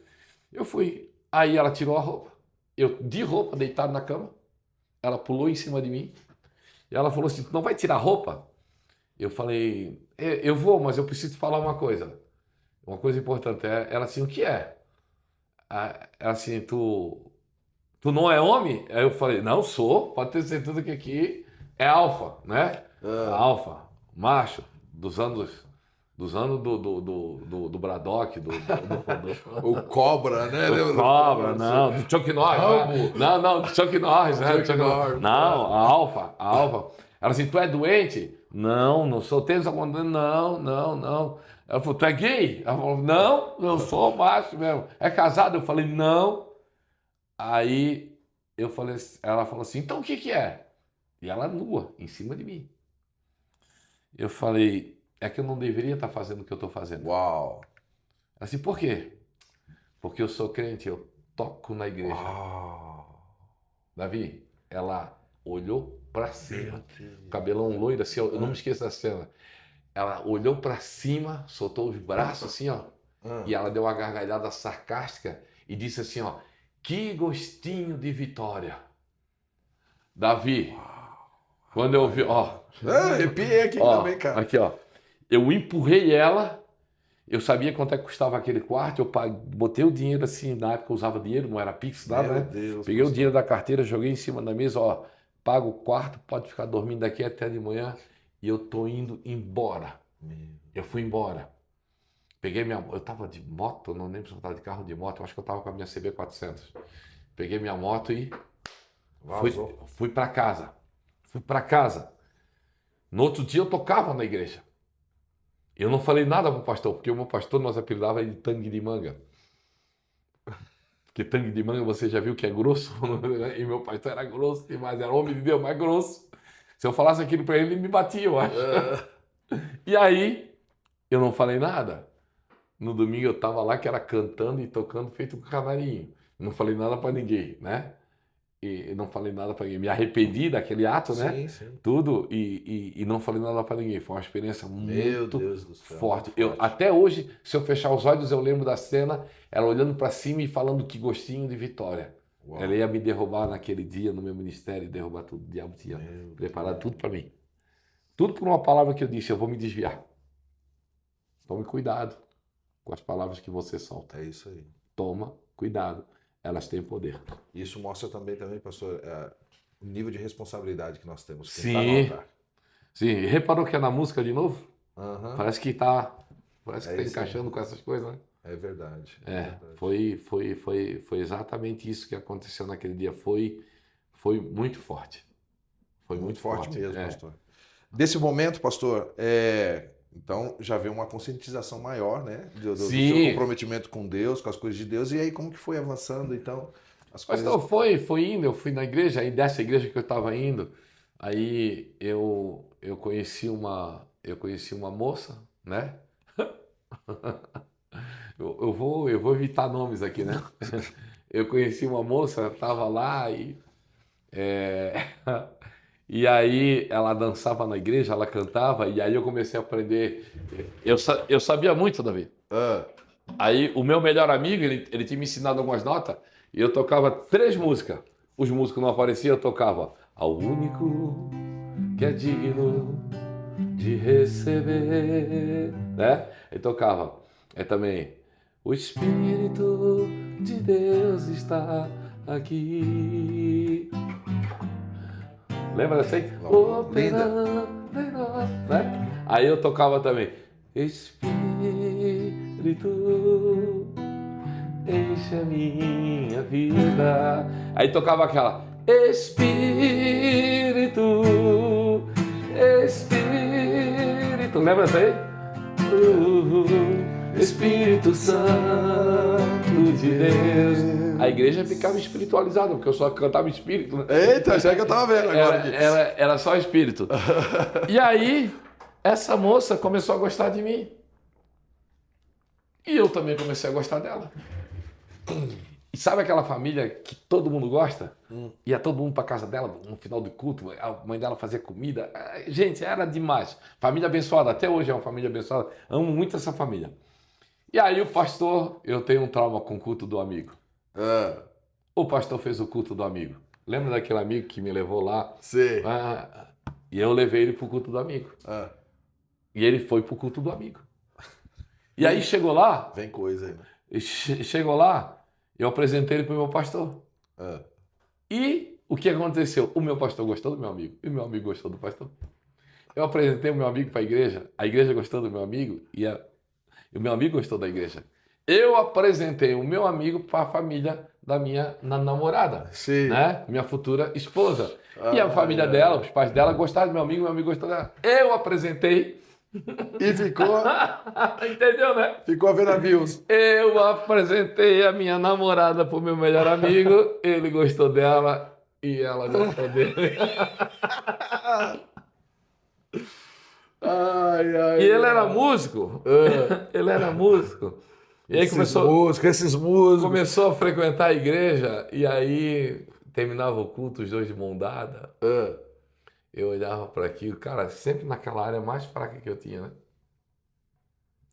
eu fui, aí ela tirou a roupa, eu de roupa, deitado na cama, ela pulou em cima de mim, e ela falou assim, "Tu não vai tirar a roupa?" Eu falei, eu vou, mas eu preciso falar uma coisa importante. Ela assim, o que é? Ela assim, tu não é homem? Aí eu falei, não, sou, pode ter certeza que aqui é alfa, né? Ah. Alfa, macho, dos anos do Braddock, O Cobra, né? do Lembra do Cobra, não, Assim? do Chuck Norris, Rambo. né? Não, do Chuck Norris, né? Chuck Norris. Não, a Alfa. Ela assim, tu é doente? Não, não sou. Tens alguma doença? Não, não, não. Ela falou, tu é gay? Ela falou, não, eu sou macho mesmo. É casado? Eu falei, não. Aí eu falei, ela falou assim, então o que que é? E ela nua, em cima de mim. Eu falei, é que eu não deveria estar fazendo o que eu estou fazendo. Uau. Assim, por quê? Porque eu sou crente, eu toco na igreja. Uau. Davi, ela olhou pra cima, Meu Deus. cabelão loiro assim, ó, eu não me esqueço da cena. Ela olhou pra cima, soltou os braços assim, ó, e ela deu uma gargalhada sarcástica e disse assim, ó, que gostinho de vitória. Davi, quando eu vi, ó, Arrepiei aqui ó, também, cara. aqui, ó, eu empurrei ela. Eu sabia quanto é que custava aquele quarto, eu botei o dinheiro assim, na época eu usava dinheiro, não era Pix, nada, Meu né? Deus, Peguei o pastor. dinheiro da carteira, joguei em cima da mesa, ó, paga o quarto, pode ficar dormindo daqui até de manhã, e eu tô indo embora. Eu fui embora. Eu tava de moto, não lembro se eu tava de carro ou de moto, eu acho que eu tava com a minha CB400. Peguei minha moto e Vazou. fui para casa. Fui para casa. No outro dia eu tocava na igreja. Eu não falei nada pro pastor, porque o meu pastor nós apelidava ele de tangue de manga. Porque tangue de manga você já viu que é grosso, né? E meu pastor era grosso demais, era homem de Deus, mas grosso. Se eu falasse aquilo para ele, ele me batia, eu acho. E aí, eu não falei nada. No domingo eu tava lá, que era cantando e tocando, feito com canarinho. Não falei nada para ninguém, né? E não falei nada para ninguém. Me arrependi daquele ato, né? Sim, sim. Tudo, e não falei nada para ninguém. Foi uma experiência Meu muito Deus do céu. forte. Muito Até hoje, se eu fechar os olhos, eu lembro da cena, ela olhando para cima e falando que gostinho de vitória. Uau. Ela ia me derrubar naquele dia no meu ministério, derrubar tudo. O diabo tinha preparado tudo para mim. Tudo por uma palavra que eu disse, eu vou me desviar. Tome cuidado com as palavras que você solta. É isso aí. Toma cuidado, elas têm poder. Isso mostra também, pastor, o nível de responsabilidade que nós temos. Quem Sim. tá no altar. Sim, e reparou que é na música de novo? Aham. Parece que tá isso encaixando com essas coisas, né? É verdade. Foi exatamente isso que aconteceu naquele dia. Foi muito forte. Foi muito forte mesmo, pastor. Desse momento, pastor, então já veio uma conscientização maior, né? Do seu Sim. comprometimento com Deus, com as coisas de Deus. E aí, como que foi avançando, então? As Mas coisas... não, foi indo, eu fui na igreja, aí dessa igreja que eu estava indo, aí eu conheci uma moça, né? Eu vou evitar nomes aqui, né? Eu conheci uma moça, estava lá e aí ela dançava na igreja, ela cantava, e aí eu comecei a aprender. Eu sabia muito, Davi. Aí o meu melhor amigo, ele tinha me ensinado algumas notas, e eu tocava 3 músicas. Os músicos não apareciam, eu tocava Ao único que é digno de receber, né? E tocava também O Espírito de Deus está aqui. Lembra dessa aí? Operando em nós, né? Aí eu tocava também Espírito, enche a minha vida. Aí tocava aquela Espírito, Tu lembra essa aí? Espírito Santo de Deus. A igreja ficava espiritualizada, porque eu só cantava espírito. Né? Eita, já que eu tava vendo agora aqui. Era só espírito. E aí, essa moça começou a gostar de mim. E eu também comecei a gostar dela. E sabe aquela família que todo mundo gosta? Ia todo mundo para casa dela no final do culto, a mãe dela fazia comida. Gente, era demais. Família abençoada, até hoje é uma família abençoada. Amo muito essa família. E aí o pastor, eu tenho um trauma com o culto do amigo. O pastor fez o culto do amigo. Lembra daquele amigo que me levou lá? Sim. E eu levei ele pro culto do amigo. E ele foi pro culto do amigo. E aí chegou lá... Vem coisa aí, né? Chegou lá, eu apresentei ele pro meu pastor. E o que aconteceu? O meu pastor gostou do meu amigo e o meu amigo gostou do pastor. Eu apresentei o meu amigo para a igreja gostou do meu amigo e o meu amigo gostou da igreja. Eu apresentei o meu amigo para a família da minha namorada, Sim. Né? Minha futura esposa. E a família dela, os pais dela gostaram do meu amigo gostou dela. Eu apresentei. E ficou... Entendeu, né? Ficou a ver navios. Eu apresentei a minha namorada pro meu melhor amigo, ele gostou dela e ela gostou dele. E ele era músico. Ele era músico. E aí Esses músicos. começou a frequentar a igreja e aí terminava o culto, os dois de mão dada. Eu olhava para aquilo, cara, sempre naquela área mais fraca que eu tinha, né?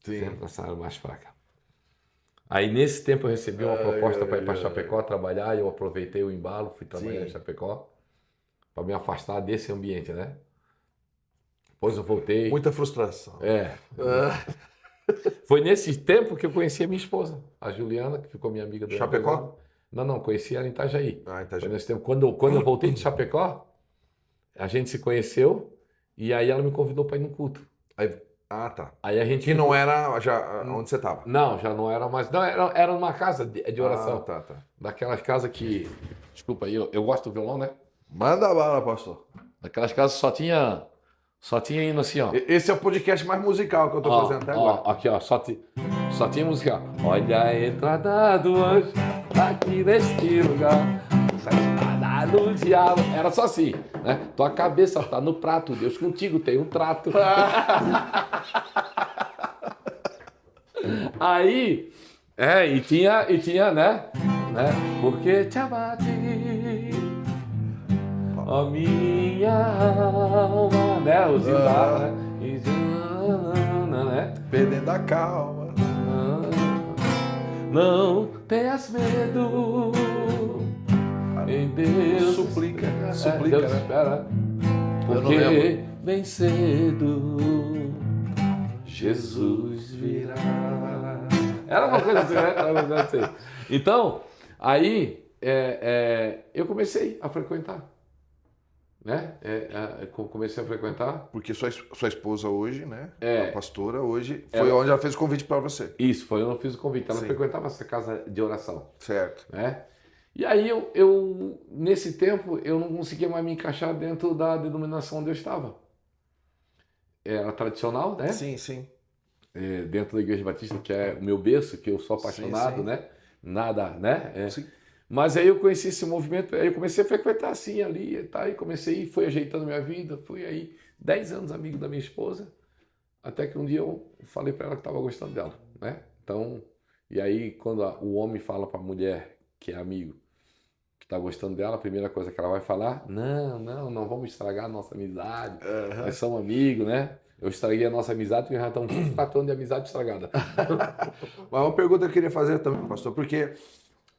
Sim. Sempre nessa área mais fraca. Aí nesse tempo eu recebi uma proposta para ir para Chapecó trabalhar e eu aproveitei o embalo, fui trabalhar em Chapecó para me afastar desse ambiente, né? Depois eu voltei. Muita frustração. Foi nesse tempo que eu conheci a minha esposa, a Juliana, que ficou minha amiga do Chapecó? Não, conheci ela em Itajaí. Itajaí. Foi nesse tempo. Quando eu voltei de Chapecó, a gente se conheceu e aí ela me convidou para ir no culto. Tá. Aí a gente que não era já onde você estava? Não, já não era mais. Não, era uma casa de oração. Tá. Daquelas casas que. Desculpa aí, eu gosto do violão, né? Manda bala, pastor. Daquelas casas só tinha indo assim, ó. Esse é o podcast mais musical que eu tô fazendo até agora. Aqui, ó, só tinha música. Olha a entrada do anjo aqui neste lugar. Essa espada no diabo. Era só assim, né? Tua cabeça tá no prato, Deus contigo tem um trato. Aí, e tinha, né? Porque te abate, ó minha alma, né? Os né? Perdendo a calma. Não tenhas medo. Em Deus Suplica, Deus né? espera. Porque bem cedo Jesus virá. Era uma coisa assim, né? Era uma coisa assim. Então, aí eu comecei a frequentar. Né? Comecei a frequentar. Porque sua esposa hoje, né? A pastora hoje, foi Ela... onde ela fez o convite para você. Isso, foi onde eu fiz o convite. Ela Sim. frequentava essa casa de oração. Certo. Né? E aí eu, nesse tempo, eu não conseguia mais me encaixar dentro da denominação onde eu estava. Era tradicional, né? Sim. Dentro da Igreja Batista, que é o meu berço, que eu sou apaixonado, sim. né? Nada, né? Sim. Mas aí eu conheci esse movimento, aí eu comecei a frequentar assim, ali, e tá, e comecei, fui ajeitando minha vida, fui aí 10 anos amigo da minha esposa, até que um dia eu falei para ela que estava gostando dela, né? Então, e aí quando o homem fala para a mulher que é amigo, que está gostando dela, a primeira coisa que ela vai falar, não vamos estragar a nossa amizade, nós somos amigos, né? Eu estraguei a nossa amizade porque já estamos 24 anos de amizade estragada. Mas uma pergunta que eu queria fazer também, pastor, porque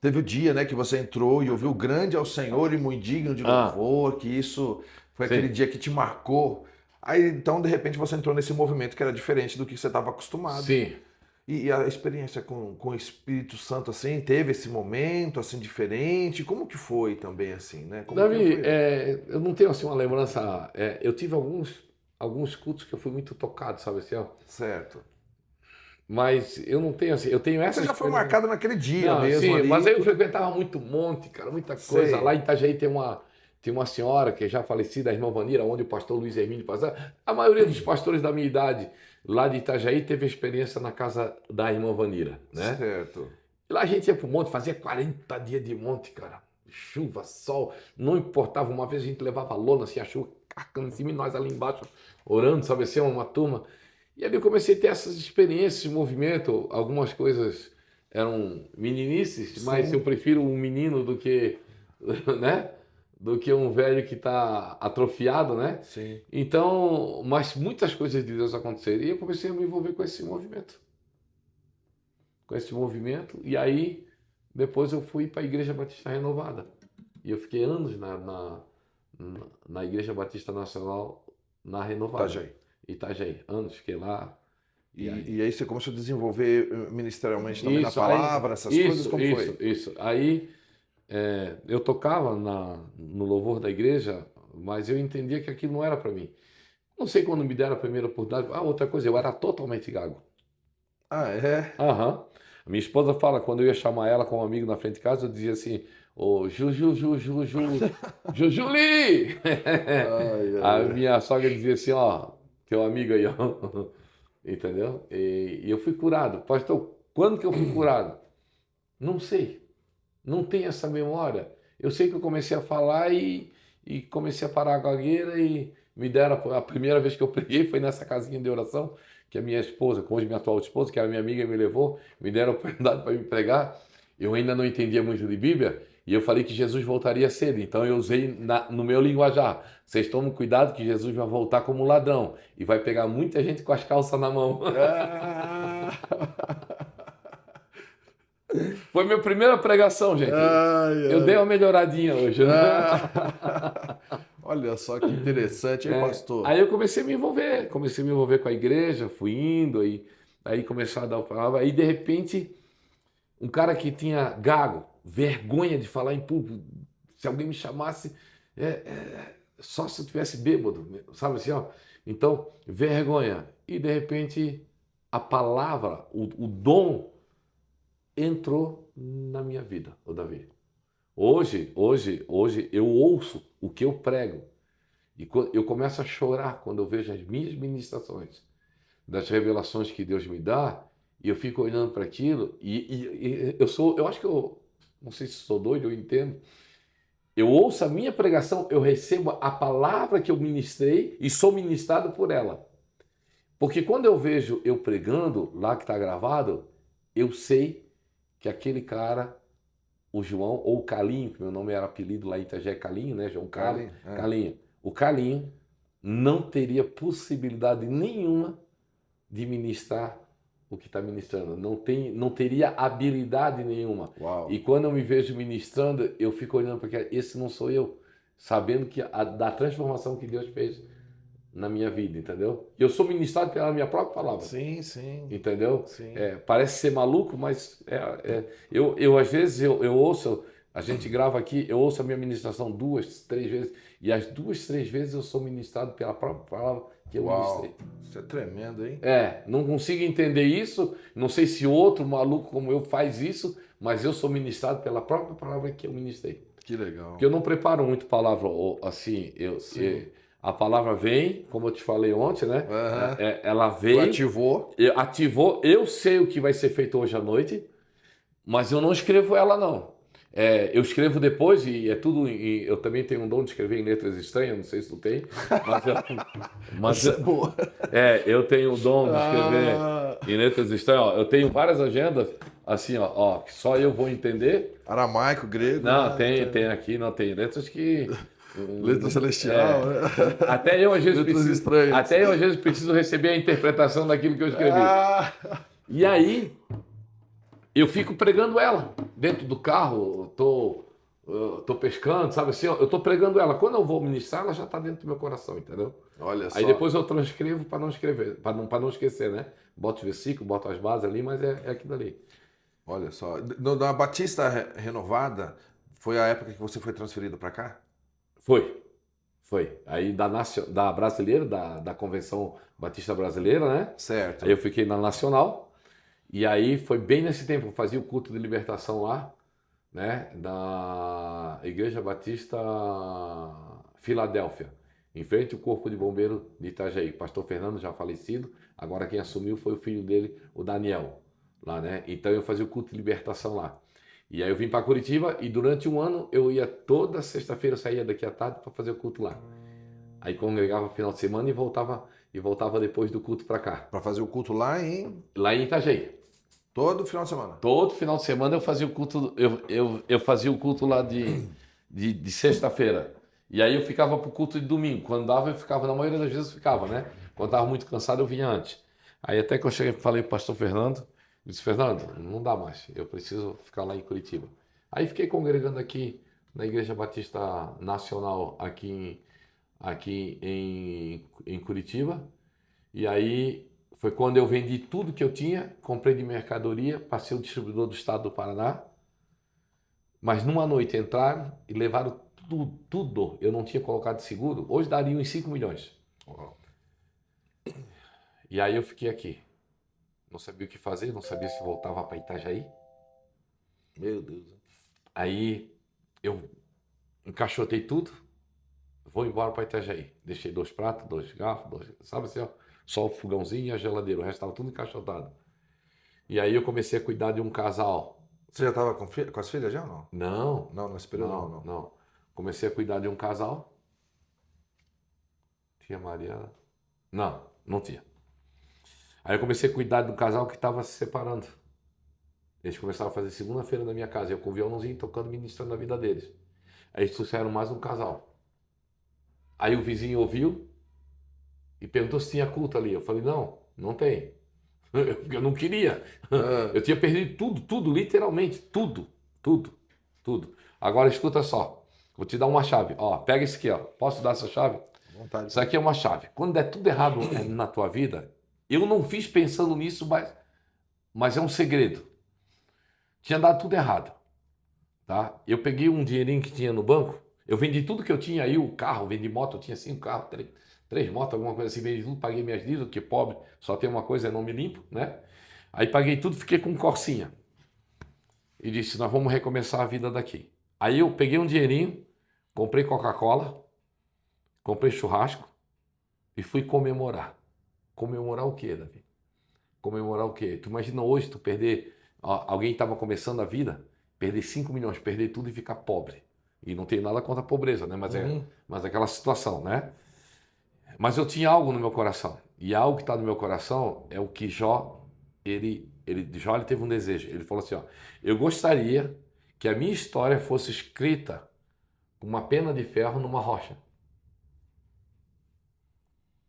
teve o dia, né, que você entrou e ouviu grande ao Senhor e muito digno de louvor, que isso foi aquele dia que te marcou. Aí, então, de repente, você entrou nesse movimento que era diferente do que você estava acostumado. Sim. E a experiência com o Espírito Santo, assim, teve esse momento, assim, diferente? Como que foi também, assim, né? Davi, eu não tenho, assim, uma lembrança... eu tive alguns cultos que eu fui muito tocado, sabe assim, ó. Certo. Mas eu não tenho, assim, eu tenho essa... Você já foi marcado naquele dia não, mesmo sim, ali. mas aí eu frequentava muito monte, cara, muita coisa. Sei. Lá em Itajaí tem uma Tinha uma senhora que é já falecida, a irmã Vanira, onde o pastor Luiz Hermínio passava. A maioria dos pastores da minha idade, lá de Itajaí, teve experiência na casa da irmã Vanira, né? Certo. E lá a gente ia pro monte, fazia 40 dias de monte, cara. Chuva, sol, não importava. Uma vez a gente levava lona, assim, a chuva carcando em cima e nós ali embaixo, orando, sabe assim, uma turma. E ali eu comecei a ter essas experiências de movimento. Algumas coisas eram meninices, mas Sim. eu prefiro um menino do que, né? Do que um velho que está atrofiado, né? Sim. Então, mas muitas coisas de Deus aconteceram. E eu comecei a me envolver com esse movimento. Com esse movimento. E aí, depois eu fui para a Igreja Batista Renovada. E eu fiquei anos na Igreja Batista Nacional, na Renovada. Itajaí. Itajaí. Anos, fiquei lá. E aí você começou a desenvolver ministerialmente também na palavra, essas coisas, como foi? Isso. Aí eu tocava no louvor da igreja, mas eu entendia que aquilo não era para mim. Não sei quando me deram a primeira oportunidade. Ah, outra coisa, eu era totalmente gago. Ah, é? Aham. Minha esposa fala, quando eu ia chamar ela como amigo na frente de casa, eu dizia assim, ô, Jujuli! Ai, A ai, ai. minha sogra dizia assim, ó, teu amigo aí, ó. Entendeu? E eu fui curado. Pastor, quando que eu fui curado? Não sei. Não tenho essa memória. Eu sei que eu comecei a falar e comecei a parar a gagueira e me deram a primeira vez que eu preguei foi nessa casinha de oração que a minha esposa, com hoje minha atual esposa, que era minha amiga, me levou, me deram a oportunidade para me pregar. Eu ainda não entendia muito de Bíblia e eu falei que Jesus voltaria cedo. Então eu usei no meu linguajar. Vocês tomem cuidado que Jesus vai voltar como ladrão e vai pegar muita gente com as calças na mão. Ah! Foi minha primeira pregação, gente. Ai, Eu dei ai. uma melhoradinha hoje, né? Ah! Olha só que interessante, hein, pastor? Aí eu comecei a me envolver com a igreja, fui indo, aí começaram a dar a palavra, aí de repente, um cara que tinha gago, vergonha de falar em público, se alguém me chamasse, só se eu tivesse bêbado, sabe assim, ó? Então, vergonha. E de repente, a palavra, o dom entrou na minha vida, ô Davi. Hoje eu ouço o que eu prego e eu começo a chorar quando eu vejo as minhas ministrações, das revelações que Deus me dá, e eu fico olhando para aquilo e eu acho que eu não sei se sou doido, eu entendo. Eu ouço a minha pregação, eu recebo a palavra que eu ministrei e sou ministrado por ela. Porque quando eu vejo eu pregando, lá que está gravado, eu sei que aquele cara, o João, ou o Calinho, que meu nome era apelido lá em Itajaí, Calinho, né? João Carlos, Calinho, é. Calinho. O Calinho não teria possibilidade nenhuma de ministrar o que está ministrando. Não teria habilidade nenhuma. Uau. E quando eu me vejo ministrando, eu fico olhando porque esse não sou eu, sabendo que da transformação que Deus fez na minha vida, entendeu? E eu sou ministrado pela minha própria palavra. Sim, sim. Entendeu? Sim. Parece ser maluco, mas eu às vezes eu ouço, a gente grava aqui, eu ouço a minha ministração 2, 3 vezes, e as 2, 3 vezes eu sou ministrado pela própria palavra que eu ministrei. Isso é tremendo, hein? Não consigo entender isso, não sei se outro maluco como eu faz isso, mas eu sou ministrado pela própria palavra que eu ministrei. Que legal. Porque eu não preparo muito palavra, assim, a palavra vem, como eu te falei ontem, né? Uhum. Ela veio. Ativou. Eu sei o que vai ser feito hoje à noite, mas eu não escrevo ela, não. Eu escrevo depois e é tudo. Eu também tenho um dom de escrever em letras estranhas, não sei se tu tem, eu tenho o dom de escrever em letras estranhas. Ó, eu tenho várias agendas, assim, ó, que só eu vou entender. Aramaico, grego. Não, tem aqui, não tem letras que. Letra celestial, né? Até eu às vezes preciso receber a interpretação daquilo que eu escrevi. E aí eu fico pregando ela dentro do carro, tô pescando, sabe assim, eu tô pregando ela. Quando eu vou ministrar, ela já está dentro do meu coração, entendeu? Olha só. Aí depois eu transcrevo para não escrever, para não esquecer, né? Boto os versículos, boto as bases ali, mas é aquilo ali. Olha só. Na Batista Renovada, foi a época que você foi transferido para cá? Foi. Aí da brasileira, da Convenção Batista Brasileira, né? Certo. Aí eu fiquei na Nacional. E aí foi bem nesse tempo, eu fazia o culto de libertação lá, né, da Igreja Batista Filadélfia, em frente ao Corpo de Bombeiro de Itajaí. Pastor Fernando já falecido, agora quem assumiu foi o filho dele, o Daniel, lá, né? Então eu fazia o culto de libertação lá. E aí eu vim para Curitiba e durante um ano eu ia toda sexta-feira, eu saía daqui à tarde para fazer o culto lá. Aí congregava no final de semana e voltava depois do culto para cá. Para fazer o culto lá Lá em Itajaí. todo final de semana? Todo final de semana eu fazia o culto, eu fazia o culto lá de sexta-feira. E aí eu ficava pro culto de domingo. Quando dava, eu ficava, na maioria das vezes eu ficava, né? Quando estava muito cansado, eu vinha antes. Aí até que eu cheguei, falei pro pastor Fernando, eu disse, Fernando, não dá mais, eu preciso ficar lá em Curitiba. Aí fiquei congregando aqui na Igreja Batista Nacional, aqui em Curitiba. E aí foi quando eu vendi tudo que eu tinha, comprei de mercadoria, passei o distribuidor do estado do Paraná. Mas numa noite entraram e levaram tudo. Eu não tinha colocado seguro. Hoje daria uns 5 milhões. E aí eu fiquei aqui. Não sabia o que fazer, não sabia se voltava para Itajaí. Meu Deus. Aí eu encaixotei tudo. Vou embora para Itajaí. Deixei 2 pratos, 2 garfos, sabe assim, ó, só o fogãozinho e a geladeira. O resto estava tudo encaixotado. E aí eu comecei a cuidar de um casal. Você já estava com as filhas já ou não? Não. Não, nesse período não. Comecei a cuidar de um casal. Tinha Mariana? Não tinha. Aí eu comecei a cuidar de um casal que estava se separando. Eles começaram a fazer segunda-feira na minha casa. Eu com o violãozinho tocando, ministrando a vida deles. Aí eles trouxeram mais um casal. Aí o vizinho ouviu e perguntou se tinha culto ali. Eu falei, não tem. Eu não queria. Eu tinha perdido tudo, literalmente, tudo. Agora escuta só, vou te dar uma chave. Ó, pega isso aqui, ó. Posso dar essa chave? Vontade. Isso aqui é uma chave. Quando der tudo errado na tua vida, eu não fiz pensando nisso, mas é um segredo. Tinha dado tudo errado, tá? Eu peguei um dinheirinho que tinha no banco, eu vendi tudo que eu tinha aí, o carro, vendi moto, eu tinha 5 carros, 3 motos, alguma coisa assim, vendi tudo, paguei minhas dívidas, porque pobre só tem uma coisa, é nome limpo, né? Aí paguei tudo, fiquei com um corsinha. E disse, nós vamos recomeçar a vida daqui. Aí eu peguei um dinheirinho, comprei Coca-Cola, comprei churrasco e fui comemorar. Comemorar o quê, Davi? Comemorar o quê? Tu imagina hoje tu perder, alguém estava começando a vida, perder 5 milhões, perder tudo e ficar pobre. E não tem nada contra a pobreza, né? Mas aquela situação, né? Mas eu tinha algo no meu coração. E algo que está no meu coração é o que Jó, ele teve um desejo. Ele falou assim, ó, eu gostaria que a minha história fosse escrita com uma pena de ferro numa rocha.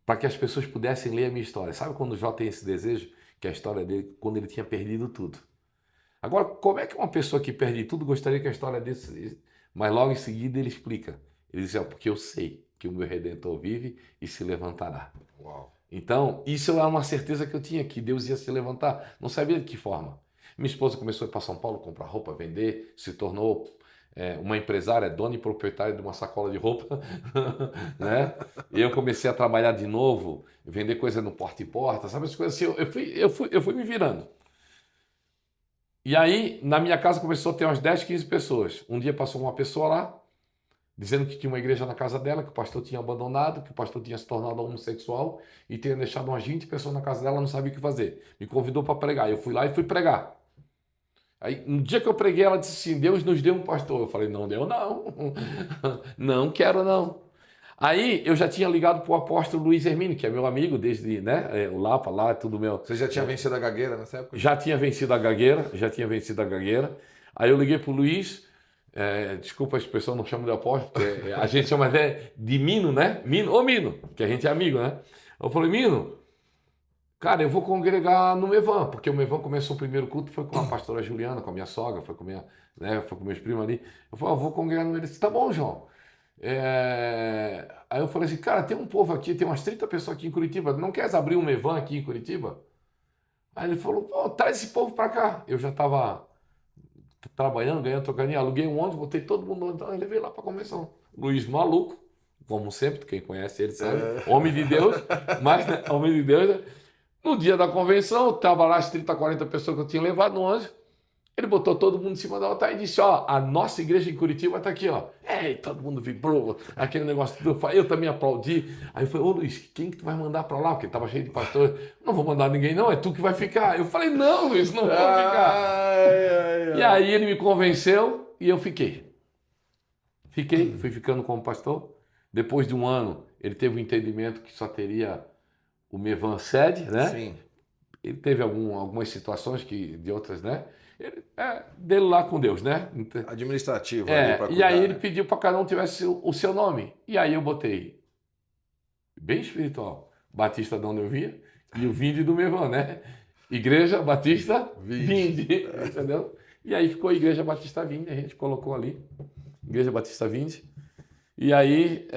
Para que as pessoas pudessem ler a minha história. Sabe quando o Jó tem esse desejo? Que a história dele, quando ele tinha perdido tudo. Agora, como é que uma pessoa que perde tudo gostaria que a história desse... Mas logo em seguida ele explica. Ele diz, porque eu sei que o meu Redentor vive e se levantará. Uau. Então, isso era uma certeza que eu tinha, que Deus ia se levantar. Não sabia de que forma. Minha esposa começou a ir para São Paulo comprar roupa, vender, se tornou uma empresária, dona e proprietária de uma sacola de roupa, né? E eu comecei a trabalhar de novo, vender coisa no porta e porta, sabe as coisas assim. Eu fui me virando. E aí, na minha casa começou a ter umas 10, 15 pessoas. Um dia passou uma pessoa lá, dizendo que tinha uma igreja na casa dela, que o pastor tinha abandonado, que o pastor tinha se tornado homossexual e tinha deixado umas 20 pessoas na casa dela, não sabia o que fazer. Me convidou para pregar. Eu fui lá e fui pregar. Aí, no dia que eu preguei, ela disse assim, Deus nos deu um pastor. Eu falei, não deu não. Não quero não. Aí, eu já tinha ligado para o apóstolo Luiz Hermínio, que é meu amigo desde, né, o Lapa, lá, tudo meu. Você já tinha vencido a gagueira nessa época? Já tinha vencido a gagueira, Aí eu liguei para o Luiz, desculpa a expressão, não chamo de apóstolo, porque a gente chama até de Mino, né? Mino, que a gente é amigo, né? Eu falei, Mino, cara, eu vou congregar no Mevan, porque o Mevan começou o primeiro culto, foi com a pastora Juliana, com a minha sogra, foi com meus primos ali. Eu falei, vou congregar no Mevan. Ele disse, tá bom, João. Aí eu falei assim, cara, tem um povo aqui, tem umas 30 pessoas aqui em Curitiba, não queres abrir um Mevan aqui em Curitiba? Aí ele falou, pô, traz esse povo pra cá. Eu já estava trabalhando, ganhando trocadinho, aluguei um ônibus, botei todo mundo, então eu levei lá pra convenção. Luiz maluco, como sempre, quem conhece ele sabe, homem de Deus, mas né, homem de Deus. No dia da convenção, tava lá as 30, 40 pessoas que eu tinha levado no ônibus, Ele botou todo mundo em cima do altar e disse, ó, a nossa igreja em Curitiba está aqui, ó. E todo mundo vibrou, aquele negócio tudo. Eu também aplaudi. Aí eu falei, ô Luiz, quem que tu vai mandar para lá? Porque estava cheio de pastor. Não vou mandar ninguém não, é tu que vai ficar. Eu falei, não Luiz, não vou ficar. E aí ele me convenceu e eu fiquei. Fui ficando como pastor. Depois de um ano, ele teve um entendimento que só teria o Mevan sede, né? Sim. Ele teve algumas situações de outras, né? Dele lá com Deus, né? Administrativo ali para cuidar. E aí ele pediu para cada um tivesse o seu nome. E aí eu botei, bem espiritual, Batista de onde eu via e o Vinde do Mevan, né? Igreja Batista Vinde, entendeu? E aí ficou Igreja Batista Vinde, a gente colocou ali, Igreja Batista Vinde. E aí...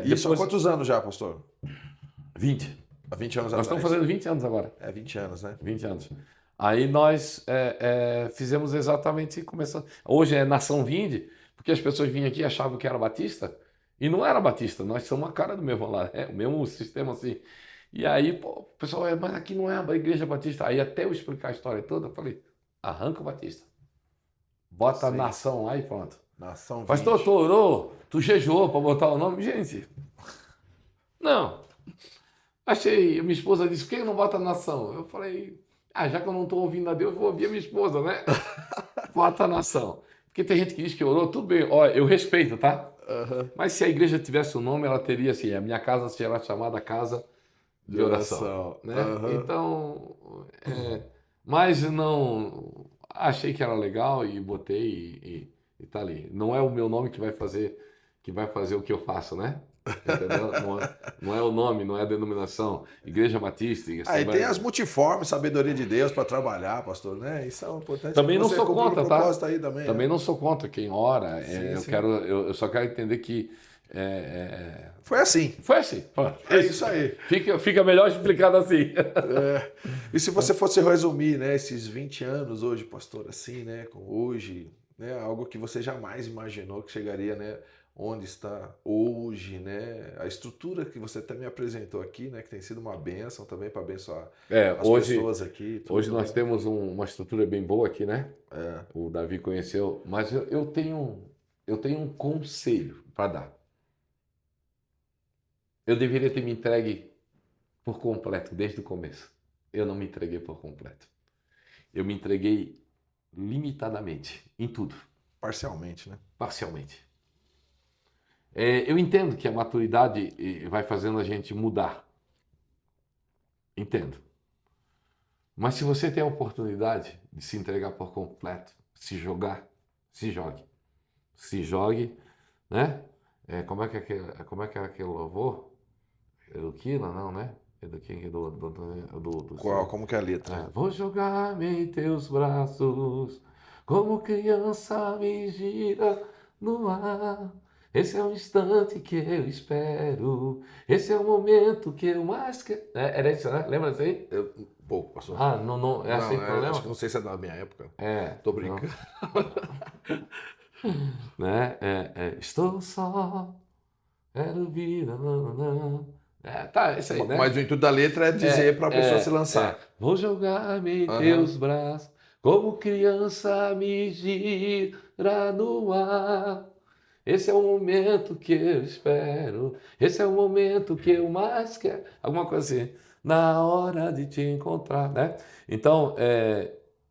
Isso há quantos anos já, pastor? 20. Há 20 anos Nós atrás. estamos fazendo 20 anos agora. 20 anos, né? 20 anos. Aí nós fizemos exatamente, começando. Hoje é Nação Vinde, porque as pessoas vinham aqui e achavam que era batista, e não era batista, nós somos a cara do mesmo lá, o mesmo sistema assim. E aí, pô, o pessoal, mas aqui não é a igreja batista. Aí até eu explicar a história toda, eu falei, arranca o batista. Bota a nação lá e pronto. Nação Vinde. Pastor, tu orou, tu jejuou para botar o nome? Gente, não. Achei, minha esposa disse, por que não bota nação? Eu falei, já que eu não estou ouvindo a Deus, vou ouvir a minha esposa, né? Bota nação. Porque tem gente que diz que orou, tudo bem, olha, eu respeito, tá? Mas se a igreja tivesse um nome, ela teria assim, a minha casa será chamada casa de oração. Né? Então, mas não, achei que era legal e botei e tá ali. Não é o meu nome que vai fazer o que eu faço, né? Entendeu? Não é o nome, não é a denominação. Igreja Batista. E tem as multiformes, sabedoria de Deus para trabalhar, pastor, né? Isso é importante. Também não sou contra, tá? Aí também, também não sou contra quem ora. Sim. Eu só quero entender que foi assim. Foi assim. É isso aí. Fica melhor explicado assim. E se você fosse resumir, né, esses 20 anos hoje, pastor, assim, né, com hoje, né, algo que você jamais imaginou que chegaria, né, onde está hoje, né? A estrutura que você até me apresentou aqui, né? Que tem sido uma bênção também para abençoar as pessoas aqui. Hoje nós temos uma estrutura bem boa aqui, né? O Davi conheceu, mas eu tenho um conselho para dar. Eu deveria ter me entregue por completo desde o começo. Eu não me entreguei por completo. Eu me entreguei limitadamente em tudo. Parcialmente, né? Parcialmente. Eu entendo que a maturidade vai fazendo a gente mudar. Entendo. Mas se você tem a oportunidade de se entregar por completo, se jogar, se jogue. Se jogue, né? Como é que era aquele louvor? Eduquila, não, né? Qual? Como que é a letra? Vou jogar-me em teus braços, como criança me gira no ar. Esse é o instante que eu espero. Esse é o momento que eu mais quero. Era isso, né? Lembra disso aí? Pouco, pastor. Não. É assim o problema? Acho que não sei se é da minha época. Tô brincando. Né? Estou só. Quero vida. Tá, isso aí, né? Mas o intuito da letra é dizer para a pessoa se lançar. Vou jogar-me em teus braços, como criança me gira no ar. Esse é o momento que eu espero. Esse é o momento que eu mais quero. Alguma coisa assim. Na hora de te encontrar, né? Então,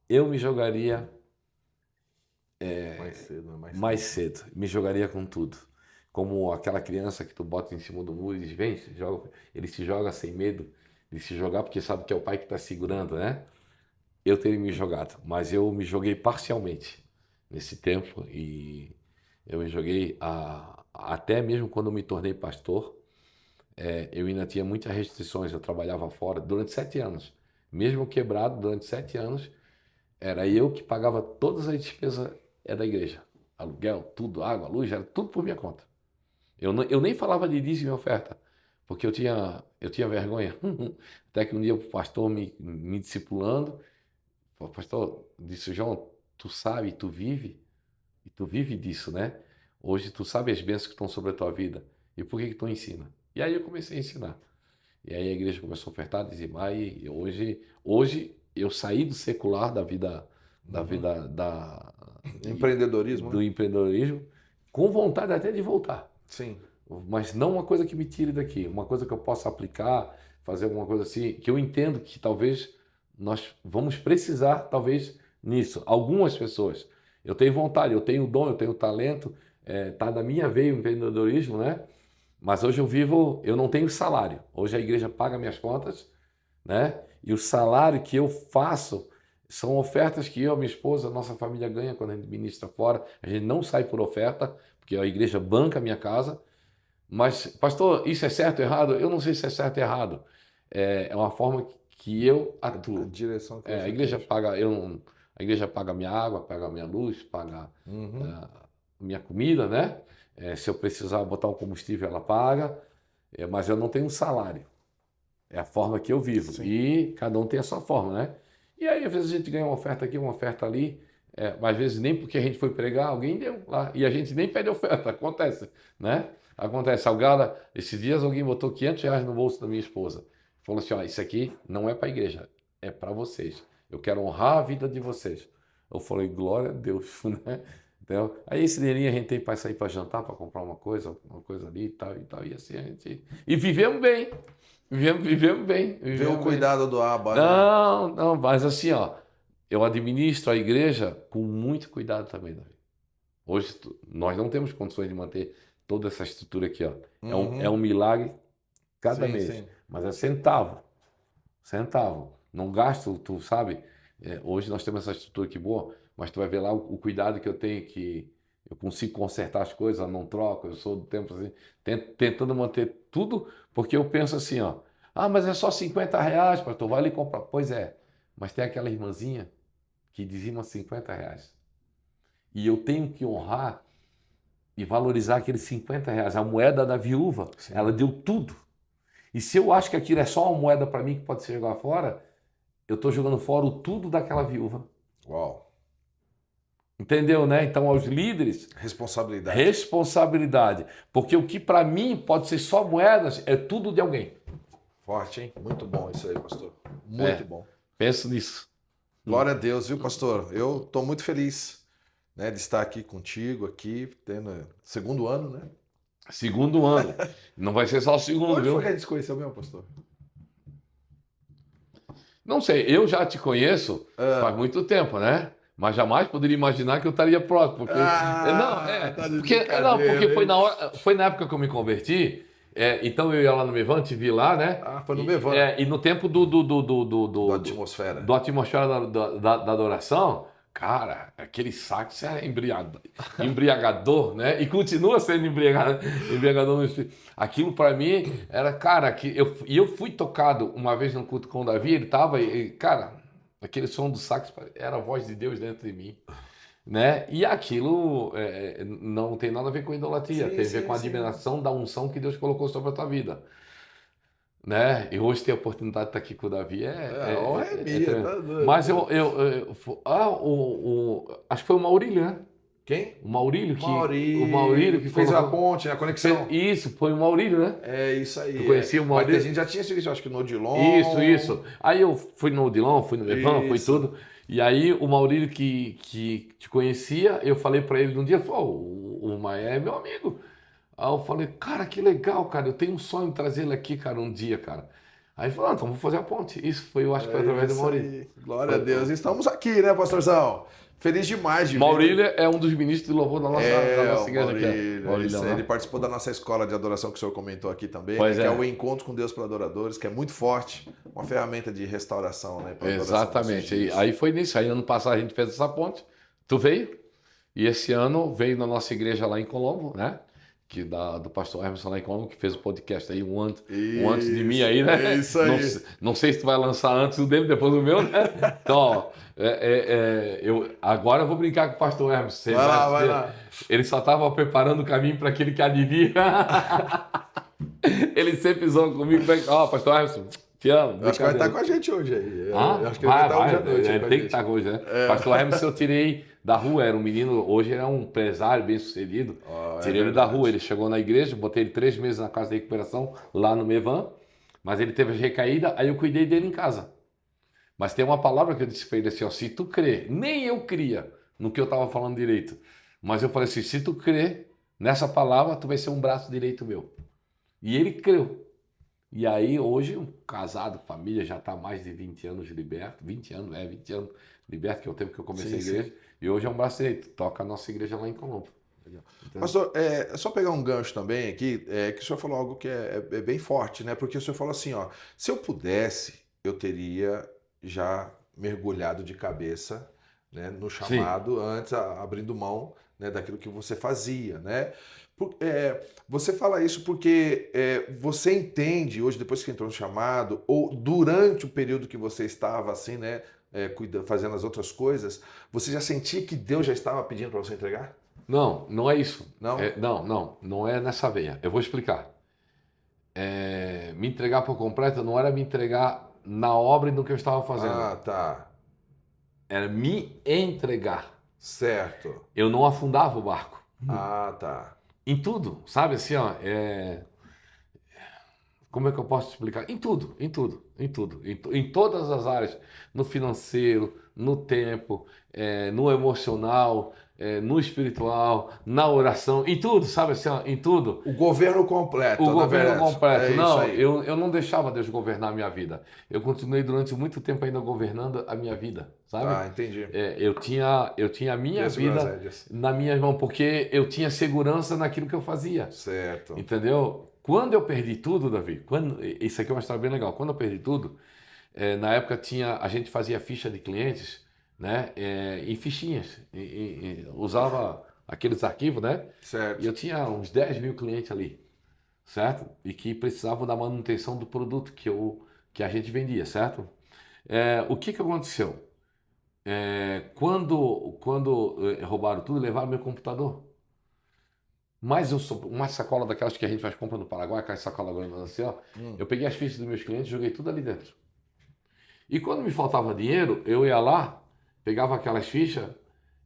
eu me jogaria mais cedo. Me jogaria com tudo. Como aquela criança que tu bota em cima do muro e diz, vem, se joga. Ele se joga sem medo de se jogar porque sabe que é o pai que está segurando, né? Eu teria me jogado, mas eu me joguei parcialmente nesse tempo e eu me joguei até mesmo quando eu me tornei pastor, eu ainda tinha muitas restrições, eu trabalhava fora durante 7 anos. Mesmo quebrado, durante 7 anos, era eu que pagava todas as despesas da igreja. Aluguel, tudo, água, luz, era tudo por minha conta. Eu nem falava de dízimo e oferta, porque eu tinha vergonha. Até que um dia o pastor me discipulando, o pastor disse, João, tu sabe, tu vive disso, né? Hoje tu sabe as bênçãos que estão sobre a tua vida. E por que tu ensina? E aí eu comecei a ensinar. E aí a igreja começou a ofertar, dizimar, e hoje eu saí do secular da vida da vida Empreendedorismo, do né? empreendedorismo, com vontade até de voltar. Sim. Mas não uma coisa que me tire daqui, uma coisa que eu possa aplicar, fazer alguma coisa assim, que eu entendo que talvez nós vamos precisar, talvez, nisso. Algumas pessoas. Eu tenho vontade, eu tenho dom, eu tenho talento, tá na minha veia o empreendedorismo, né? Mas hoje eu não tenho salário. Hoje a igreja paga minhas contas, né? E o salário que eu faço são ofertas que eu, minha esposa, nossa família ganha quando a gente ministra fora. A gente não sai por oferta, porque a igreja banca a minha casa. Mas, pastor, isso é certo ou errado? Eu não sei se é certo ou errado. É uma forma que eu A atuo. direção que A você igreja tem. paga, a igreja paga minha água, paga minha luz, paga Uhum. minha comida, né? Se eu precisar botar um combustível, ela paga. Mas eu não tenho um salário. É a forma que eu vivo. Sim. E cada um tem a sua forma, né? E aí, às vezes, a gente ganha uma oferta aqui, uma oferta ali. Às vezes, nem porque a gente foi pregar, alguém deu lá. E a gente nem pede oferta. Acontece, né? Acontece. Esses dias, alguém botou R$ 500 no bolso da minha esposa. Falou assim, ó, isso aqui não é para a igreja, é para vocês. Eu quero honrar a vida de vocês. Eu falei, glória a Deus, né? Então, aí esse dinheirinho a gente tem para sair para jantar, para comprar uma coisa ali e tal, e tal. E assim a gente... E vivemos bem. Vivemos bem. Vê o Vivemos bem. cuidado do Abba, né? Não, mas assim, ó, eu administro a igreja com muito cuidado também, Davi. Hoje nós não temos condições de manter toda essa estrutura aqui, ó. É um milagre cada Sim, mês, sim. mas é centavo, centavo. Não gasto, tu sabe? Hoje nós temos essa estrutura aqui boa, mas tu vai ver lá o cuidado que eu tenho, que eu consigo consertar as coisas, eu não troco, eu sou do tempo assim, tentando manter tudo, porque eu penso assim, ó, mas é só R$ 50, pastor, vai ali comprar. Pois é, mas tem aquela irmãzinha que dizima R$ 50. E eu tenho que honrar e valorizar aqueles R$ 50. A moeda da viúva, Sim. ela deu tudo. E se eu acho que aquilo é só uma moeda para mim que pode ser jogada fora, eu estou jogando fora o tudo daquela viúva. Uau. Entendeu, né? Então, aos líderes, responsabilidade. Porque o que para mim pode ser só moedas é tudo de alguém. Forte, hein? Muito bom isso aí, pastor. Muito bom. Penso nisso. Glória a Deus, viu, pastor? Eu estou muito feliz, né, de estar aqui contigo, aqui, tendo segundo ano, né? Segundo ano. Não vai ser só o segundo, Onde viu? foi que a gente se conheceu mesmo, pastor? Não sei, eu já te conheço faz muito tempo, né? Mas jamais poderia imaginar que eu estaria próximo. Porque, porque foi na época que eu me converti. Então eu ia lá no Mevan, te vi lá, né? Foi no Mevan. E no tempo do Atmosfera. do atmosfera da adoração, cara, aquele sax era embriagador, né? E continua sendo embriagador no espírito. Aquilo para mim era, cara, eu fui tocado uma vez no culto com o Davi, ele tava, cara, aquele som do sax era a voz de Deus dentro de mim. Né? E aquilo não tem nada a ver com idolatria, tem a ver com a admiração da unção que Deus colocou sobre a tua vida. Né? E hoje ter a oportunidade de estar aqui com o Davi honra é minha, tá doido. Mas acho que foi o Maurílio, né? Quem? O Maurílio O Maurílio que fez a ponte, a conexão. Isso, foi o Maurílio, né? É isso aí. Tu conhecia o Maurílio? Mas a gente já tinha isso, acho que no Odilon. Isso. Aí eu fui no Odilon, fui no Mevan, foi tudo. E aí o Maurílio que te conhecia, eu falei para ele um dia, o Maé é meu amigo. Aí eu falei, cara, que legal, cara, eu tenho um sonho de trazer ele aqui, cara, um dia, cara. Aí ele falou, então vamos fazer a ponte. Isso foi, eu acho que foi através do Maurílio. Glória a Deus. Estamos aqui, né, pastorzão? Feliz demais de ver. Maurílio é um dos ministros de louvor da nossa igreja aqui. Maurílio, ele participou da nossa escola de adoração que o senhor comentou aqui também, que é o Encontro com Deus para Adoradores, que é muito forte, uma ferramenta de restauração, né? Exatamente. Aí foi nisso. Aí ano passado a gente fez essa ponte, tu veio, e esse ano veio na nossa igreja lá em Colombo, né? Do pastor Emerson lá em Colombo, que fez o podcast aí, um antes de mim aí, né? Isso aí. Não sei se tu vai lançar antes o dele, depois o meu, né? Então, ó, agora eu vou brincar com o pastor Emerson. Vai lá. Ele só estava preparando o caminho para aquele que adivinha. Ele sempre zoa comigo, pastor Emerson, te amo. Acho que vai estar com a gente hoje aí. Acho que ele vai estar hoje à noite. Tem que estar hoje, né? Pastor Emerson eu tirei da rua, era um menino, hoje ele é um empresário bem sucedido. Tirei ele da rua, ele chegou na igreja, botei ele 3 meses na casa de recuperação, lá no Mevan, mas ele teve a recaída, aí eu cuidei dele em casa. Mas tem uma palavra que eu disse para ele assim, ó, se tu crê, nem eu cria no que eu estava falando direito, mas eu falei assim, se tu crê nessa palavra, tu vai ser um braço direito meu. E ele creu. E aí hoje, um casado, família, já está mais de 20 anos liberto, 20 anos, 20 anos liberto, que é o tempo que eu comecei a igreja, e hoje é um braço direito, toca a nossa igreja lá em Colombo. Pastor, é só pegar um gancho também aqui, que o senhor falou algo que é bem forte, né? Porque o senhor falou assim, ó, se eu pudesse, eu teria já mergulhado de cabeça, né, no Sim. chamado, antes abrindo mão, né, daquilo que você fazia, né? Você fala isso porque você entende hoje, depois que entrou no chamado, ou durante o período que você estava assim, né, fazendo as outras coisas, você já sentia que Deus já estava pedindo para você entregar? Não, não é isso. Não? Não é nessa veia. Eu vou explicar. Me entregar por completo não era me entregar na obra e no que eu estava fazendo. Ah, tá. Era me entregar. Certo. Eu não afundava o barco. Ah, tá. Em tudo, sabe assim, ó, como é que eu posso explicar? Em tudo, em tudo, em tudo, em todas as áreas, no financeiro, no tempo, no emocional, no espiritual, na oração, em tudo, sabe assim, ó, em tudo. O governo completo, O na governo verdade. completo. É isso Não, aí. eu não deixava Deus governar a minha vida. Eu continuei durante muito tempo ainda governando a minha vida, sabe? Tá, entendi. Eu tinha a minha Queria segurar as vida rédeas. nas minhas mãos, porque eu tinha segurança naquilo que eu fazia. Certo. Entendeu? Quando eu perdi tudo, Davi, isso aqui é uma história bem legal. Quando eu perdi tudo, na época a gente fazia ficha de clientes, né, em fichinhas, usava aqueles arquivos, né? E Certo. eu tinha uns 10 mil clientes ali, certo? E que precisavam da manutenção do produto que a gente vendia, certo? O que que aconteceu? Quando roubaram tudo, levaram meu computador. Mas uma sacola daquelas que a gente faz compra no Paraguai, aquela sacola grande assim, ó. Hum. Eu peguei as fichas dos meus clientes e joguei tudo ali dentro. E quando me faltava dinheiro, eu ia lá, pegava aquelas fichas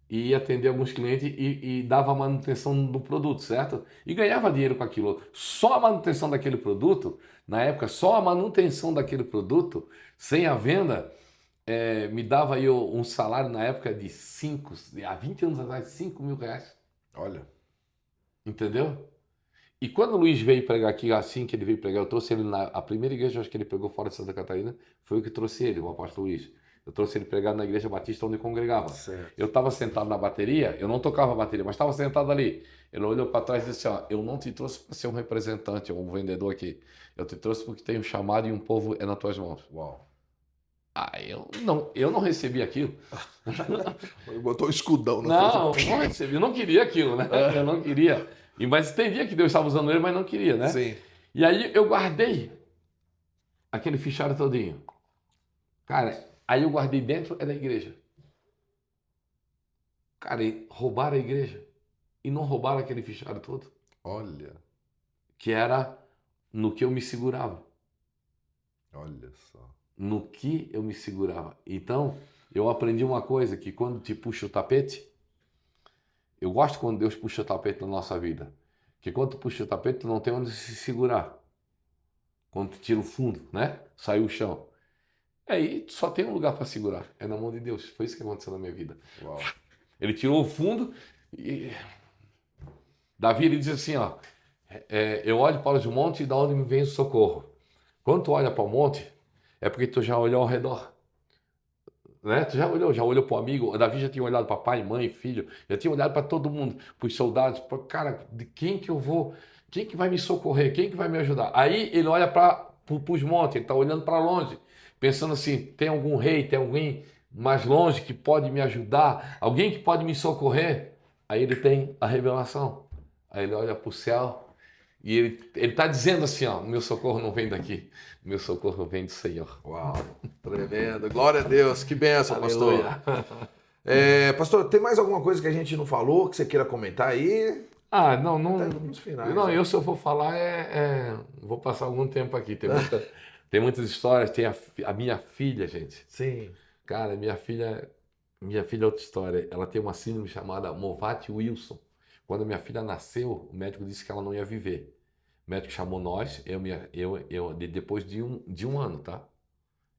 e ia atender alguns clientes e dava manutenção do produto, certo? E ganhava dinheiro com aquilo. Só a manutenção daquele produto, na época, só a manutenção daquele produto, sem a venda, me dava aí um salário na época de há 20 anos atrás, 5 mil reais. Olha. Entendeu? E quando o Luiz veio pregar aqui, assim que ele veio pregar, eu trouxe ele a primeira igreja, acho que ele pregou fora de Santa Catarina, foi eu que trouxe ele, o apóstolo Luiz. Eu trouxe ele pregar na igreja batista onde congregava. Certo. Eu estava sentado na bateria, eu não tocava bateria, mas estava sentado ali. Ele olhou para trás e disse: ó, eu não te trouxe para ser um representante ou um vendedor aqui. Eu te trouxe porque tem um chamado e um povo é nas tuas mãos. Uau. Eu não recebi aquilo. Botou o escudão na Não recebi, eu não queria aquilo, né? Eu não queria. Mas entendia que Deus estava usando ele, mas não queria, né? Sim. E aí eu guardei aquele fichário todinho. Cara, aí eu guardei dentro da igreja. Cara, e roubaram a igreja. E não roubaram aquele fichário todo. Olha. Que era no que eu me segurava. Olha só. No que eu me segurava. Então, eu aprendi uma coisa, que quando te puxa o tapete, eu gosto quando Deus puxa o tapete na nossa vida. Que quando tu puxa o tapete, tu não tem onde se segurar. Quando tu tira o fundo, né? Sai o chão. Aí só tem um lugar para segurar. É na mão de Deus. Foi isso que aconteceu na minha vida. Uau. Ele tirou o fundo e... Davi, ele diz assim, ó. Eu olho para os montes e da onde me vem o socorro. Quando tu olha para o monte, é porque tu já olhou ao redor. Né? Tu já olhou para o amigo. Davi já tinha olhado para pai, mãe, filho. Já tinha olhado para todo mundo, para os soldados. Cara, de quem que eu vou? Quem que vai me socorrer? Quem que vai me ajudar? Aí ele olha para os montes, ele está olhando para longe, pensando assim: tem algum rei, tem alguém mais longe que pode me ajudar? Alguém que pode me socorrer? Aí ele tem a revelação. Aí ele olha para o céu e ele está dizendo assim: ó, meu socorro não vem daqui, meu socorro vem do Senhor. Uau. Tremendo. Glória a Deus. Que benção, pastor. Aleluia. Pastor, tem mais alguma coisa que a gente não falou que você queira comentar aí? Não, Nos finais. não, Ó. eu se eu for falar, vou passar algum tempo aqui. Tem muitas histórias, tem a minha filha, gente. Sim. Cara, minha filha é outra história. Ela tem uma síndrome chamada Movat-Wilson. Quando minha filha nasceu, o médico disse que ela não ia viver. O médico chamou nós, depois de um ano, tá?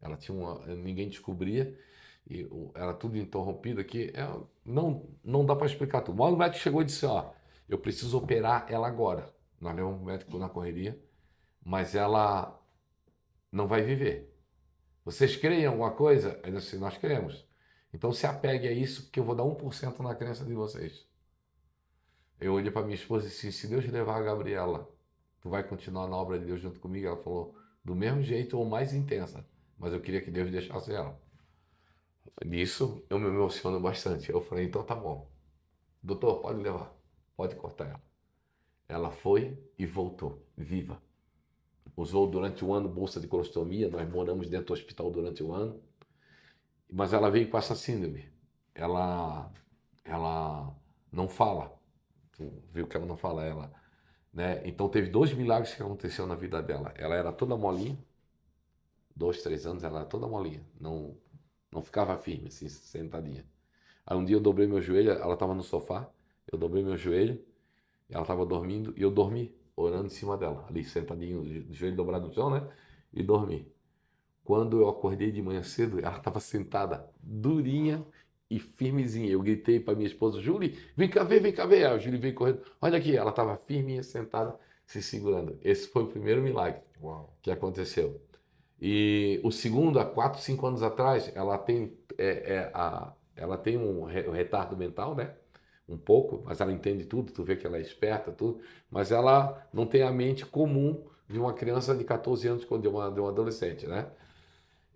Ela tinha ninguém descobria, e era tudo interrompido aqui. Não dá para explicar tudo. Mas o médico chegou e disse, ó, eu preciso operar ela agora. Nós levamos o médico na correria, mas ela não vai viver. Vocês creem em alguma coisa? Ele disse, nós cremos. Então se apegue a isso, porque eu vou dar 1% na crença de vocês. Eu olhei para minha esposa e disse, se Deus levar a Gabriela, tu vai continuar na obra de Deus junto comigo? Ela falou, do mesmo jeito ou mais intensa, mas eu queria que Deus deixasse ela. Nisso eu me emociono bastante. Eu falei, então tá bom. Doutor, pode levar, pode cortar ela. Ela foi e voltou, viva. Usou durante um ano bolsa de colostomia, nós moramos dentro do hospital durante um ano, mas ela veio com essa síndrome. Ela não fala. Tu viu que ela não fala, né? Então teve 2 milagres que aconteceram na vida dela. Ela era toda molinha, 2, 3 anos, ela era toda molinha, não ficava firme, assim, sentadinha. Aí um dia eu dobrei meu joelho, ela estava no sofá, eu dobrei meu joelho, ela estava dormindo e eu dormi, orando em cima dela, ali sentadinho, de joelho dobrado no chão, né? E dormi. Quando eu acordei de manhã cedo, ela estava sentada, durinha e firmezinha. Eu gritei para minha esposa, Júlia, vem cá ver, vem cá ver. Aí a Júlia veio correndo, olha aqui, ela estava firminha, sentada, se segurando. Esse foi o primeiro milagre que aconteceu. E o segundo, há 4, 5 anos atrás, ela tem, ela tem um retardo mental, né? Um pouco, mas ela entende tudo, tu vê que ela é esperta, tudo, mas ela não tem a mente comum de uma criança de 14 anos, de uma adolescente, né?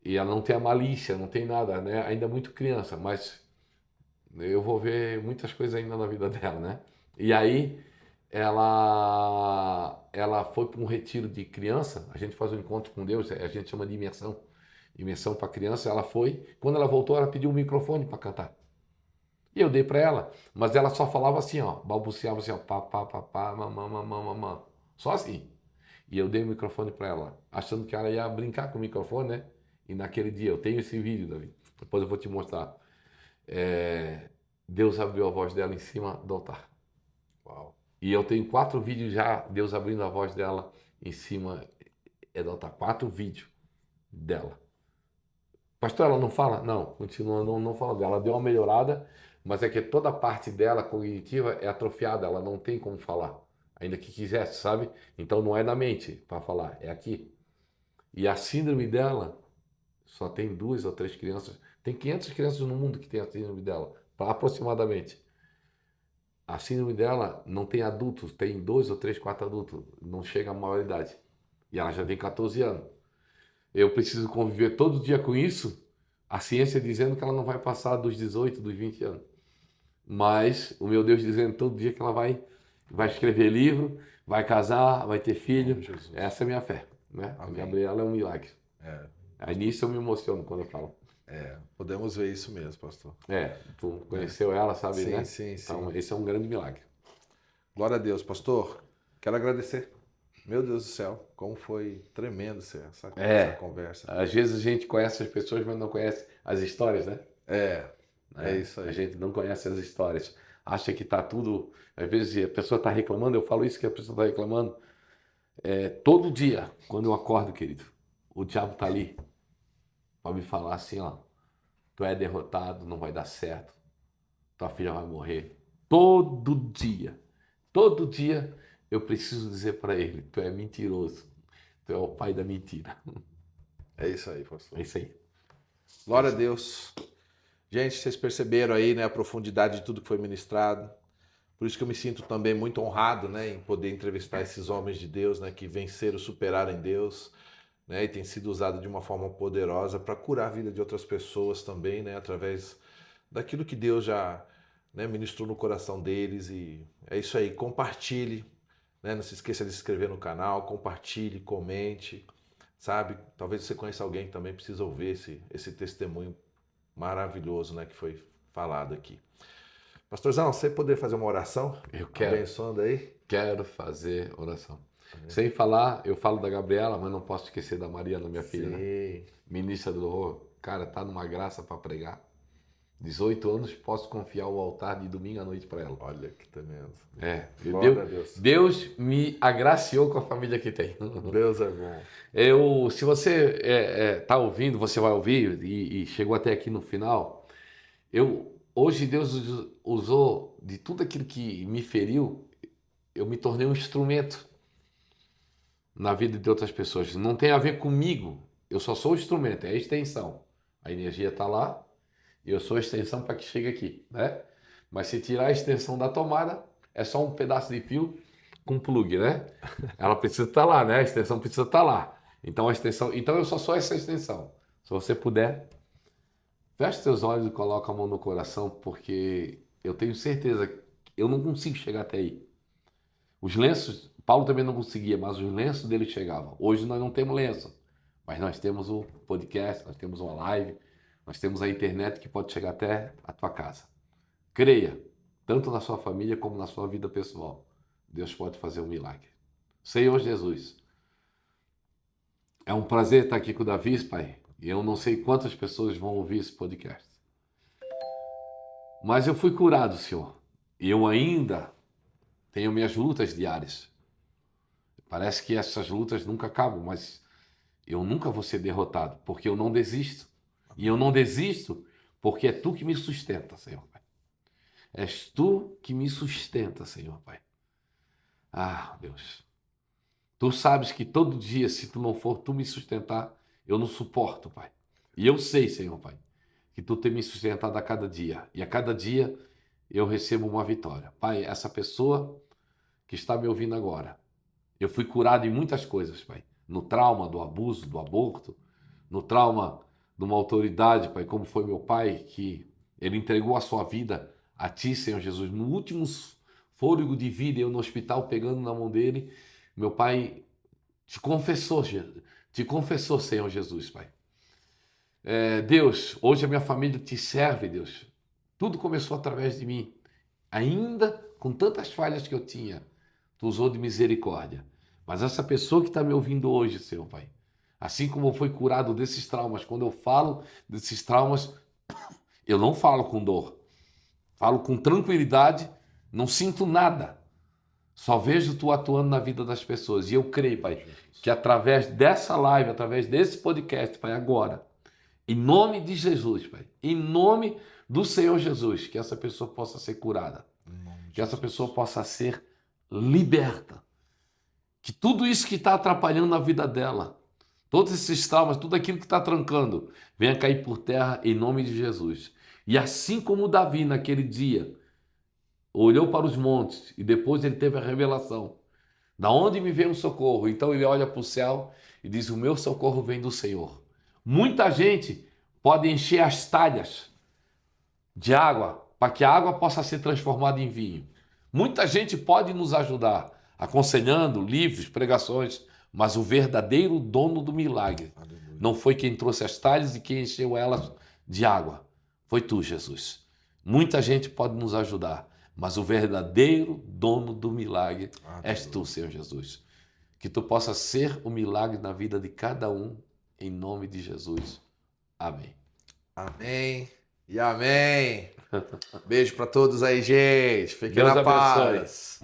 E ela não tem a malícia, não tem nada, né? Ainda é muito criança, mas eu vou ver muitas coisas ainda na vida dela, né? E aí ela foi para um retiro de criança, a gente faz um encontro com Deus, a gente chama de imersão para criança. Ela foi, quando ela voltou, ela pediu um microfone para cantar. E eu dei para ela, mas ela só falava assim, ó, balbuciava assim, ó, pá, pá, pá, pá, mamã, mamã, mamã, só assim. E eu dei o microfone para ela, achando que ela ia brincar com o microfone, né? E naquele dia, eu tenho esse vídeo, Davi, depois eu vou te mostrar. Deus abriu a voz dela em cima do altar. Uau. E eu tenho 4 vídeos já, Deus abrindo a voz dela em cima do altar. 4 vídeos dela. Pastor, ela não fala? Não, continua não falando. Ela deu uma melhorada, mas é que toda a parte dela cognitiva é atrofiada, ela não tem como falar. Ainda que quisesse, sabe? Então não é na mente para falar, é aqui. E a síndrome dela, só tem 2 ou 3 crianças. Tem 500 crianças no mundo que tem a síndrome dela, aproximadamente. A síndrome dela não tem adultos, tem 2 ou 3, 4 adultos, não chega à maioridade. E ela já tem 14 anos. Eu preciso conviver todo dia com isso, a ciência dizendo que ela não vai passar dos 18, dos 20 anos. Mas o meu Deus dizendo todo dia que ela vai escrever livro, vai casar, vai ter filho. Essa é a minha fé, né? A Gabriela é um milagre. Aí nisso eu me emociono quando eu falo. Podemos ver isso mesmo, pastor. Tu conheceu ela, sabe, sim, né? Sim, então, esse é um grande milagre. Glória a Deus, pastor. Quero agradecer. Meu Deus do céu, como foi tremendo essa conversa. Às vezes a gente conhece as pessoas, mas não conhece as histórias, né? É isso aí. A gente não conhece as histórias. Acha que tá tudo... Às vezes a pessoa está reclamando, eu falo isso que a pessoa está reclamando. Todo dia, quando eu acordo, querido, o diabo tá ali para me falar assim, ó, tu é derrotado, não vai dar certo, tua filha vai morrer. Todo dia eu preciso dizer para ele, tu é mentiroso, tu é o pai da mentira. É isso aí, pastor. É isso aí. Glória a Deus. Gente, vocês perceberam aí, né, a profundidade de tudo que foi ministrado. Por isso que eu me sinto também muito honrado, né, em poder entrevistar esses homens de Deus, né, que venceram, superaram em Deus, né, e tem sido usado de uma forma poderosa para curar a vida de outras pessoas também, né, através daquilo que Deus já, né, ministrou no coração deles. E é isso aí, compartilhe, né, não se esqueça de se inscrever no canal, compartilhe, comente, sabe? Talvez você conheça alguém que também precisa ouvir esse testemunho maravilhoso, né, que foi falado aqui. Pastorzão, você poder fazer uma oração? Eu quero. Abençoando aí? Quero fazer oração. Sem falar, eu falo da Gabriela, mas não posso esquecer da Mariana, minha filha, né? Ministra do louvor. Cara, tá numa graça para pregar. 18 anos, posso confiar o altar de domingo à noite para ela. Olha que tremendo. Glória a Deus. Deus me agraciou com a família que tem. Deus é bom. Se você está ouvindo, você vai ouvir e chegou até aqui no final. Hoje Deus usou de tudo aquilo que me feriu, eu me tornei um instrumento na vida de outras pessoas. Não tem a ver comigo, eu só sou o instrumento, é a extensão. A energia está lá, eu sou a extensão para que chegue aqui, né? Mas se tirar a extensão da tomada, é só um pedaço de fio com plug, né? Ela precisa estar lá, né? A extensão precisa estar lá. Então eu só sou essa extensão. Se você puder, feche seus olhos e coloca a mão no coração, porque eu tenho certeza que eu não consigo chegar até aí. Os lenços, Paulo também não conseguia, mas os lenços dele chegavam. Hoje nós não temos lenço, mas nós temos o podcast, nós temos uma live, nós temos a internet que pode chegar até a tua casa. Creia, tanto na sua família como na sua vida pessoal. Deus pode fazer um milagre. Senhor Jesus, é um prazer estar aqui com o Davi, Pai. E eu não sei quantas pessoas vão ouvir esse podcast. Mas eu fui curado, Senhor. E eu ainda tenho minhas lutas diárias. Parece que essas lutas nunca acabam, mas eu nunca vou ser derrotado, porque eu não desisto. E eu não desisto porque é Tu que me sustenta, Senhor Pai. És Tu que me sustenta, Senhor Pai. Ah, Deus. Tu sabes que todo dia, se Tu não for Tu me sustentar, eu não suporto, Pai. E eu sei, Senhor Pai, que Tu tem me sustentado a cada dia. E a cada dia eu recebo uma vitória. Pai, essa pessoa que está me ouvindo agora, eu fui curado em muitas coisas, Pai. No trauma do abuso, do aborto, no trauma de uma autoridade, Pai, como foi meu pai, que ele entregou a sua vida a Ti, Senhor Jesus. No último fôlego de vida, eu no hospital pegando na mão dele, meu pai te confessou, Senhor Jesus, Pai. Deus, hoje a minha família Te serve, Deus. Tudo começou através de mim. Ainda com tantas falhas que eu tinha, Tu usou de misericórdia. Mas essa pessoa que está me ouvindo hoje, Senhor Pai, assim como eu fui curado desses traumas, quando eu falo desses traumas, eu não falo com dor. Falo com tranquilidade, não sinto nada. Só vejo Tu atuando na vida das pessoas. E eu creio, Pai, que através dessa live, através desse podcast, Pai, agora, em nome de Jesus, Pai, em nome do Senhor Jesus, que essa pessoa possa ser curada. Que essa pessoa possa ser liberta. Que tudo isso que está atrapalhando a vida dela, todos esses traumas, tudo aquilo que está trancando, venha cair por terra em nome de Jesus. E assim como Davi naquele dia olhou para os montes e depois ele teve a revelação, da onde me vem o socorro? Então ele olha para o céu e diz: o meu socorro vem do Senhor. Muita gente pode encher as talhas de água para que a água possa ser transformada em vinho. Muita gente pode nos ajudar, aconselhando, livros, pregações, mas o verdadeiro dono do milagre não foi quem trouxe as talhas e quem encheu elas de água. Foi Tu, Jesus. Muita gente pode nos ajudar, mas o verdadeiro dono do milagre és Tu, Senhor Jesus. Que Tu possa ser o milagre na vida de cada um, em nome de Jesus. Amém. Amém e amém. Beijo para todos aí, gente. Fiquem Deus na abençoe. paz.